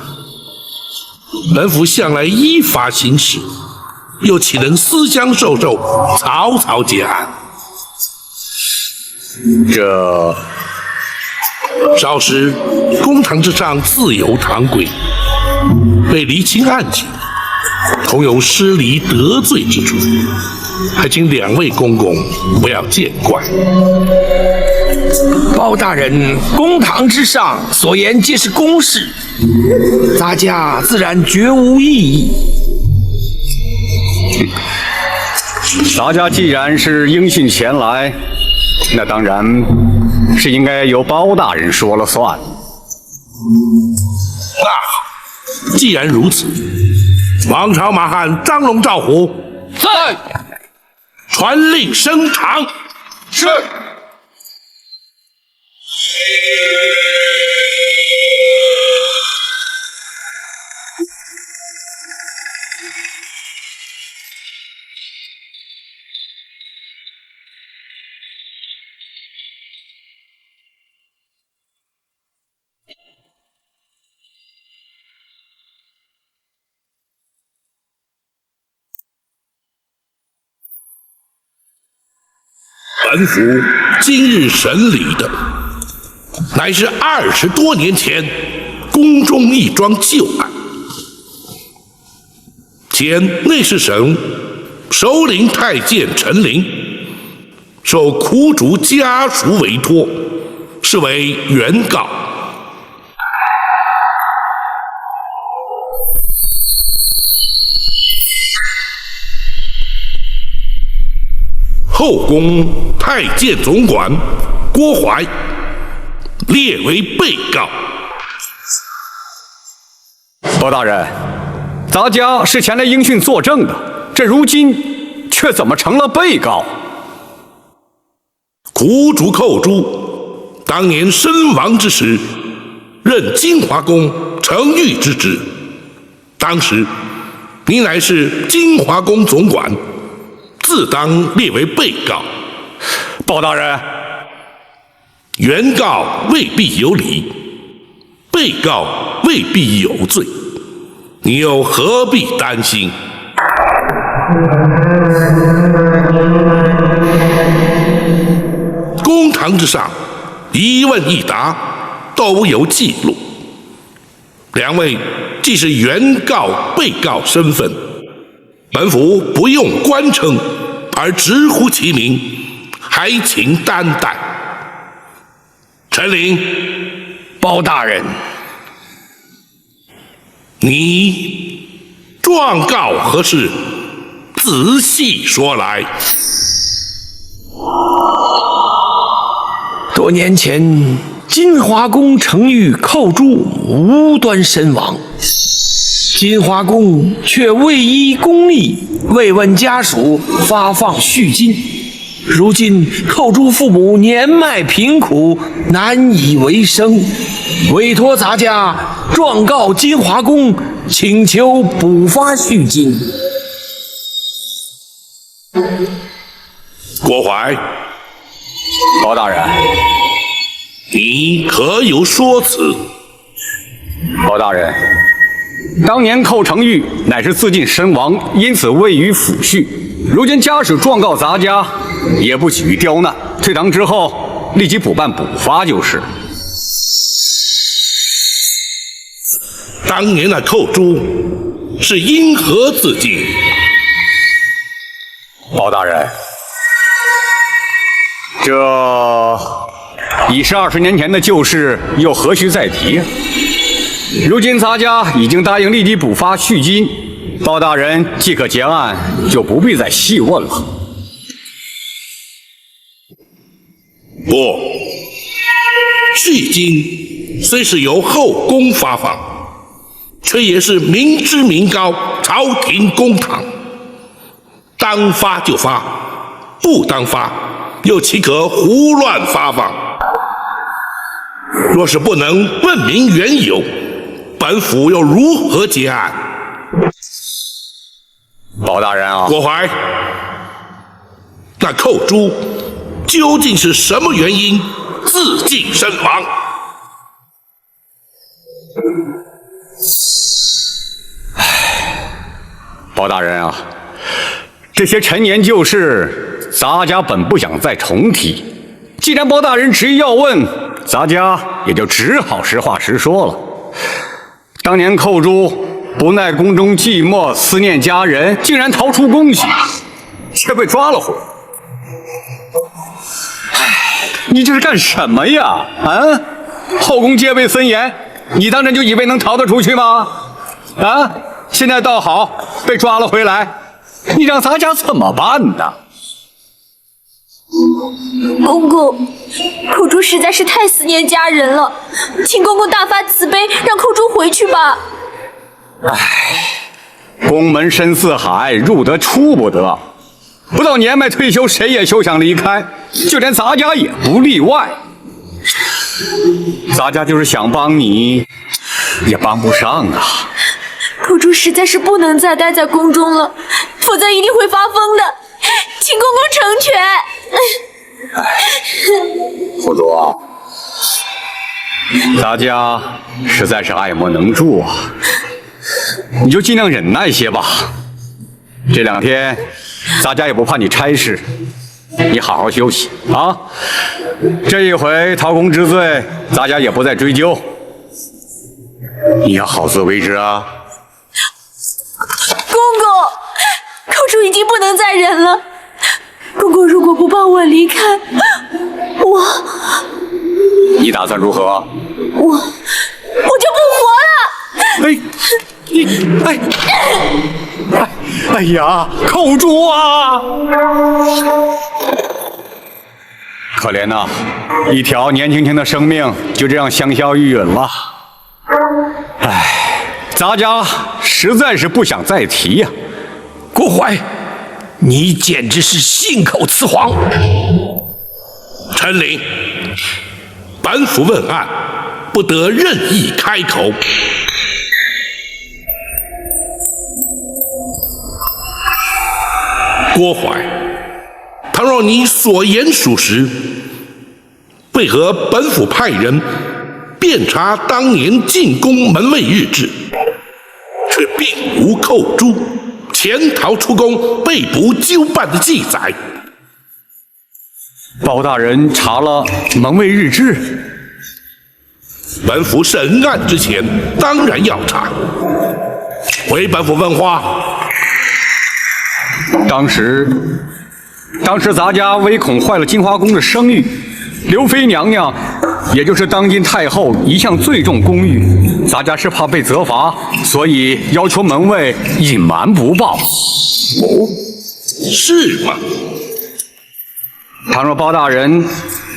本府向来依法行事，又岂能私相授受，草草结案？这少时公堂之上自有堂规，为厘清案情，恐有失礼得罪之处，还请2位公公不要见怪。包大人，公堂之上所言皆是公事，咱家自然绝无异议。咱家既然是应讯前来，那当然是应该由包大人说了算。那好，既然如此，王朝马汉张龙赵虎在，传令升堂。是。本府今日审理的，乃是20多年前宫中一桩旧案。前内侍省首领太监陈琳受苦主家属委托，是为原告。后宫太监总管郭槐列为被告。包大人，咱家是前来应讯作证的，这如今却怎么成了被告？苦主寇珠当年身亡之时，任金华宫承御之职，当时你乃是金华宫总管，自当列为被告。包大人，原告未必有理，被告未必有罪，你又何必担心？公堂之上，一问一答都有记录。2位既是原告、被告身份，本府不用官称，而直呼其名，还请担待。陈琳，包大人，你状告何事？仔细说来。多年前，金华宫承御寇珠无端身亡，金华宫却未依公例慰问家属，发放恤金。如今寇珠父母年迈贫苦，难以为生，委托咱家状告金华宫，请求补发恤金。郭淮，包大人，你可有说辞？包大人，当年寇成玉乃是自尽身亡，因此位于抚恤。如今家属状告咱家，也不起于刁难，退堂之后立即补办补发就是。当年那寇珠是因何自尽？包大人，这已是20年前的旧事，又何须再提？如今咱家已经答应立即补发恤金，包大人即可结案，就不必再细问了。不，恤金虽是由后宫发放，却也是民脂民膏，朝廷公堂。当发就发，不当发，又岂可胡乱发放？若是不能问明缘由，本府又如何结案？包大人啊，郭淮，那寇珠究竟是什么原因自尽身亡？包大人啊，这些陈年旧事，咱家本不想再重提。既然包大人执意要问，咱家也就只好实话实说了。当年寇珠不耐宫中寂寞，思念家人，竟然逃出宫去，却被抓了回来。你这是干什么呀？啊！后宫戒备森严，你当真就以为能逃得出去吗？啊！现在倒好，被抓了回来，你让咱家怎么办呢？公公，寇珠实在是太思念家人了，请公公大发慈悲，让寇珠回去吧。宫门深似海，入得出不得。不到年迈退休，谁也休想离开，就连咱家也不例外。咱家就是想帮你，也帮不上啊。寇珠实在是不能再待在宫中了，否则一定会发疯的，请公公成全。府主啊，咱家实在是爱莫能助啊，你就尽量忍耐些吧。这2天，咱家也不怕你差事，你好好休息啊。这一回逃宫之罪，咱家也不再追究，你要好自为之啊。公公，寇珠已经不能再忍了。公公如果不帮我离开，你打算如何？我就不活了。哎呀，寇珠啊！可怜呐，一条年轻轻的生命就这样香消玉殒了。咱家实在是不想再提呀。郭淮，你简直是信口雌黄！陈琳，本府问案，不得任意开口。郭淮，倘若你所言属实，为何本府派人遍查当年进宫门卫日志，却并无寇珠潜逃出宫被捕纠办的记载？包大人查了门卫日志，本府审案之前当然要查。回本府问话。当时咱家唯恐坏了金华宫的声誉，刘妃娘娘，也就是当今太后，一向最重公誉，咱家是怕被责罚，所以要求门卫隐瞒不报。是吗？倘若包大人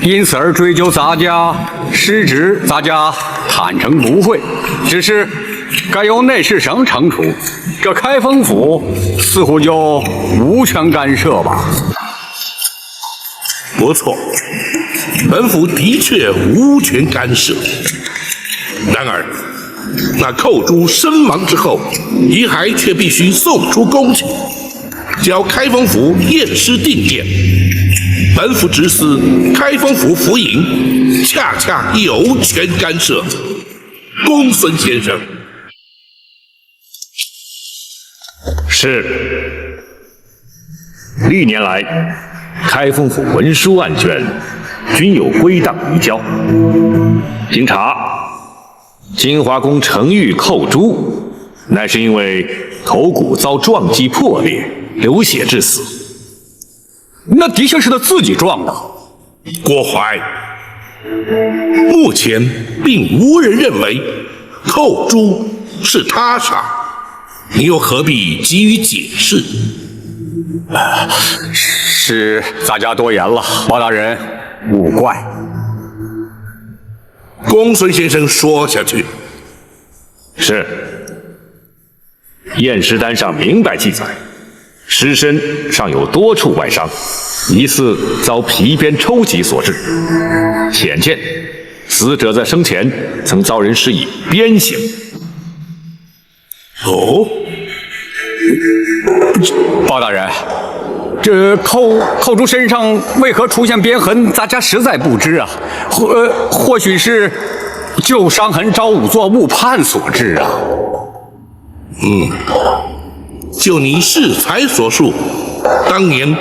因此而追究咱家失职，咱家坦诚不讳，只是该由内侍省惩处，这开封府似乎就无权干涉吧。不错，本府的确无权干涉。然而，那寇珠身亡之后，遗骸却必须送出宫去，交开封府验尸定验。本府直司开封府府尹恰恰有权干涉。公孙先生。是。历年来，开封府文书案卷均有归档移交。经查，金华宫程昱寇珠，乃是因为头骨遭撞击破裂，流血致死。那的确是他自己撞的。郭淮，目前并无人认为寇珠是他杀，你又何必急于解释？是咱家多言了，包大人勿怪。公孙先生说下去。是。验尸单上明白记载，尸身上有多处外伤，疑似遭皮鞭抽击所致。显见死者在生前曾遭人施以鞭刑。哦，包大人，这寇珠身上为何出现鞭痕，咱家实在不知啊。或许是旧伤痕招仵作误判所致啊。就你适才所述，当年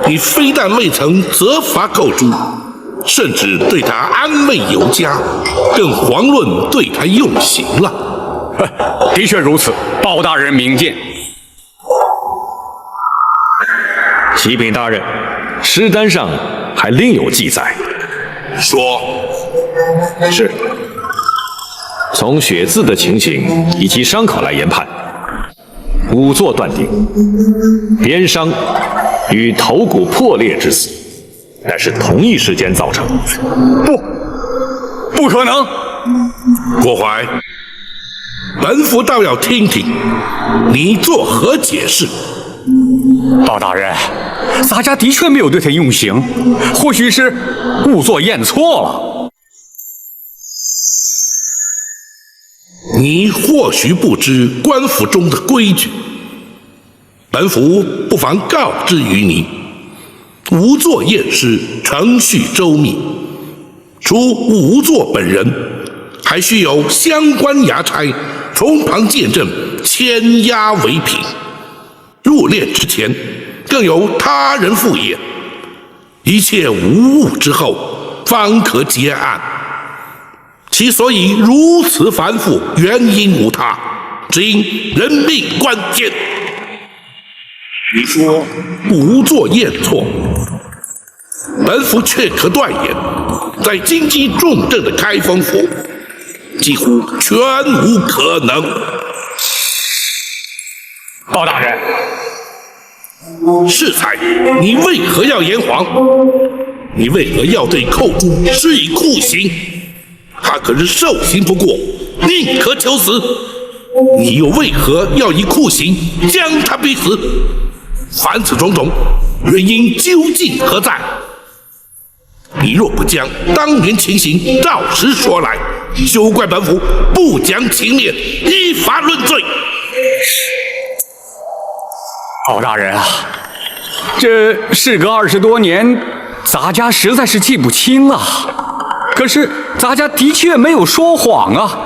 你非但未曾责罚寇珠，甚至对他安慰有加，更遑论对他用刑了。的确如此，包大人明鉴。启禀大人，尸单上还另有记载。说。是。从血渍的情形以及伤口来研判，仵作断定，鞭伤与头骨破裂之死，乃是同一时间造成。不可能！郭淮，本府倒要听听你作何解释。包大人，咱家的确没有对他用刑，或许是仵作验错了。你或许不知官府中的规矩，本府不妨告知于你：仵作验尸程序周密，除仵作本人，还需有相关衙差从旁见证，签押为凭。入殓之前，更有他人复验，一切无误之后，方可结案。其所以如此繁复，原因无他，只因人命关天。你说仵作验错，本府却可断言，在经济重镇的开封府，几乎全无可能。包大人，适才，你为何要言谎？你为何要对寇珠施以酷刑？他可是受刑不过，宁可求死。你又为何要以酷刑将他逼死？凡此种种，原因究竟何在？你若不将当年情形照实说来，休怪本府不讲情面，依法论罪。包大人啊，这事隔20多年，咱家实在是记不清啊。可是咱家的确没有说谎啊！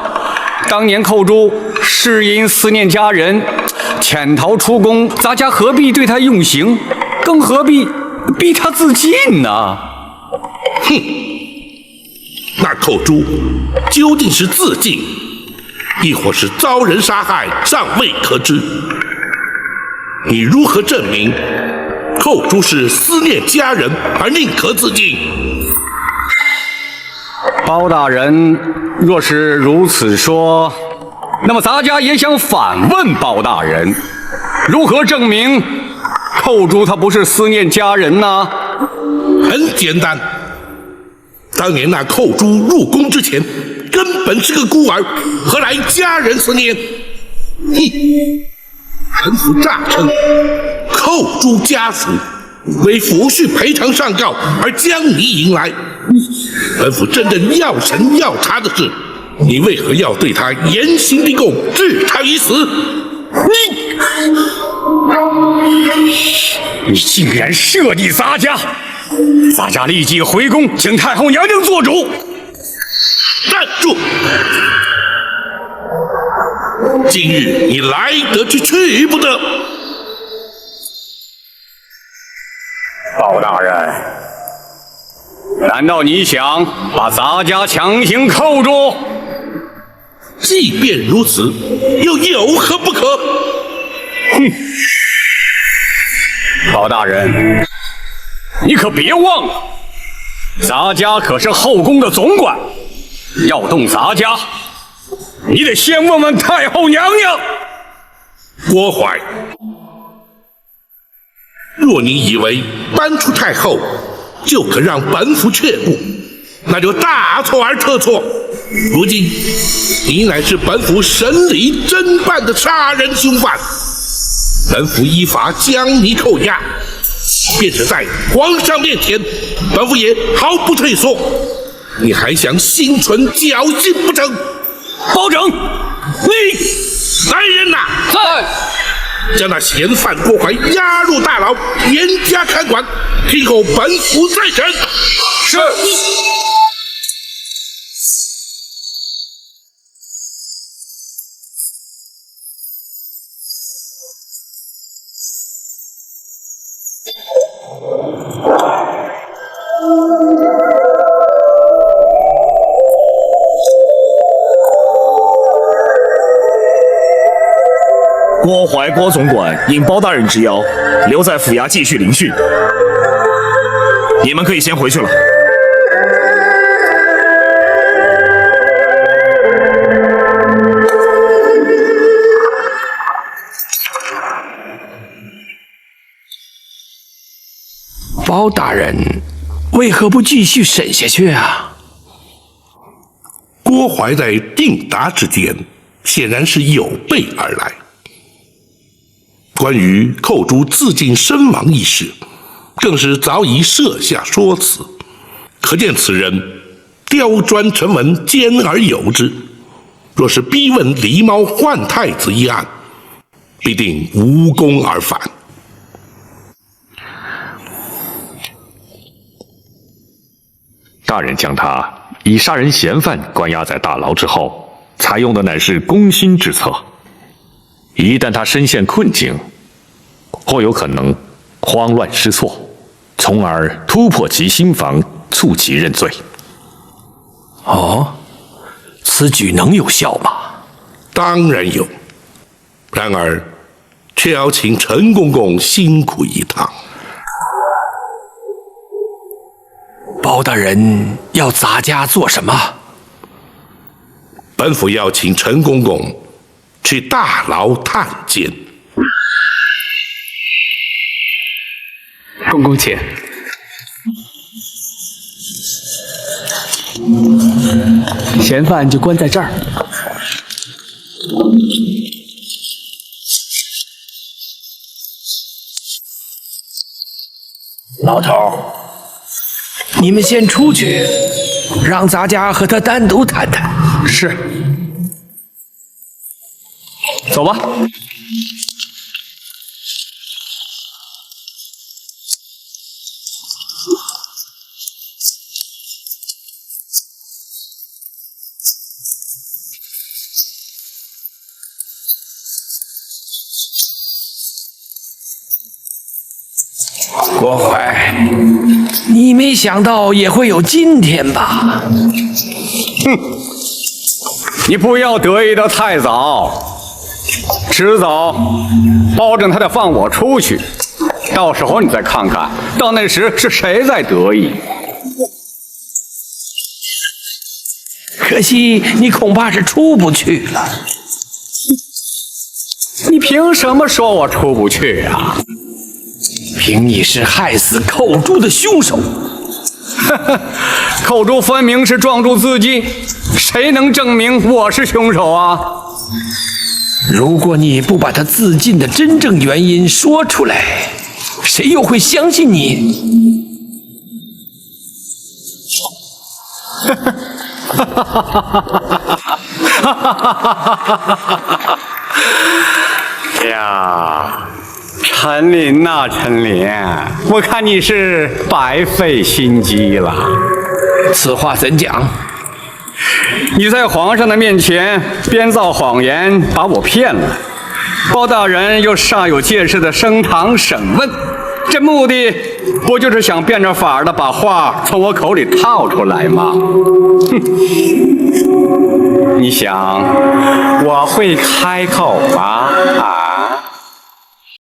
当年寇珠是因思念家人，潜逃出宫，咱家何必对他用刑，更何必逼他自尽呢？哼，那寇珠究竟是自尽，亦或是遭人杀害，尚未可知。你如何证明寇珠是思念家人而宁可自尽？包大人若是如此说，那么咱家也想反问包大人，如何证明寇珠他不是思念家人呢？很简单，当年那寇珠入宫之前，根本是个孤儿，何来家人思念？本府诈称寇珠家属为抚恤赔偿上告而将你迎来，本府真正要审要查的是，你为何要对他严刑逼供，置他于死？你竟然设立洒家！洒家立即回宫，请太后娘娘做主。站住！今日你来得去，去不得。包大人，难道你想把洒家强行扣住？即便如此，又有何不可？哼！包大人，你可别忘了，洒家可是后宫的总管，要动洒家，你得先问问太后娘娘。郭槐，若你以为搬出太后就可让本府却步，那就大错而特错。如今你乃是本府审理侦办的杀人凶犯，本府依法将你扣押，便是在皇上面前，本府也毫不退缩。你还想心存侥幸不成？包拯，你来人呐！在，将那嫌犯郭槐押入大牢，严加看管，听候本府再审。是。郭槐郭总管应包大人之邀，留在府衙继续聆讯。你们可以先回去了。包大人，为何不继续审下去啊？郭槐在应答之间，显然是有备而来。关于寇珠自尽身亡一事，更是早已设下说辞，可见此人刁钻沉稳，兼而有之。若是逼问狸猫换太子一案，必定无功而返。大人将他以杀人嫌犯关押在大牢之后，采用的乃是攻心之策。一旦他身陷困境，或有可能慌乱失措，从而突破其心防，促其认罪。哦，此举能有效吗？当然有，然而却要请陈公公辛苦一趟。包大人要洒家做什么？本府要请陈公公去大牢探监。公公请。嫌犯就关在这儿。老头，你们先出去，让洒家和他单独谈谈。是。走吧。郭槐，你没想到也会有今天吧？哼，你不要得意的太早，迟早保证他得放我出去，到时候你再看看，到那时是谁在得意。可惜你恐怕是出不去了。你凭什么说我出不去啊？凭你是害死寇珠的凶手。寇珠分明是撞柱自尽，谁能证明我是凶手啊？如果你不把他自尽的真正原因说出来，谁又会相信你？呀，陈琳呐，陈琳，我看你是白费心机了。此话怎讲？你在皇上的面前编造谎言，把我骗了。包大人又煞有介事的升堂审问，这目的不就是想变着法儿的把话从我口里套出来吗？哼！你想我会开口吗？啊？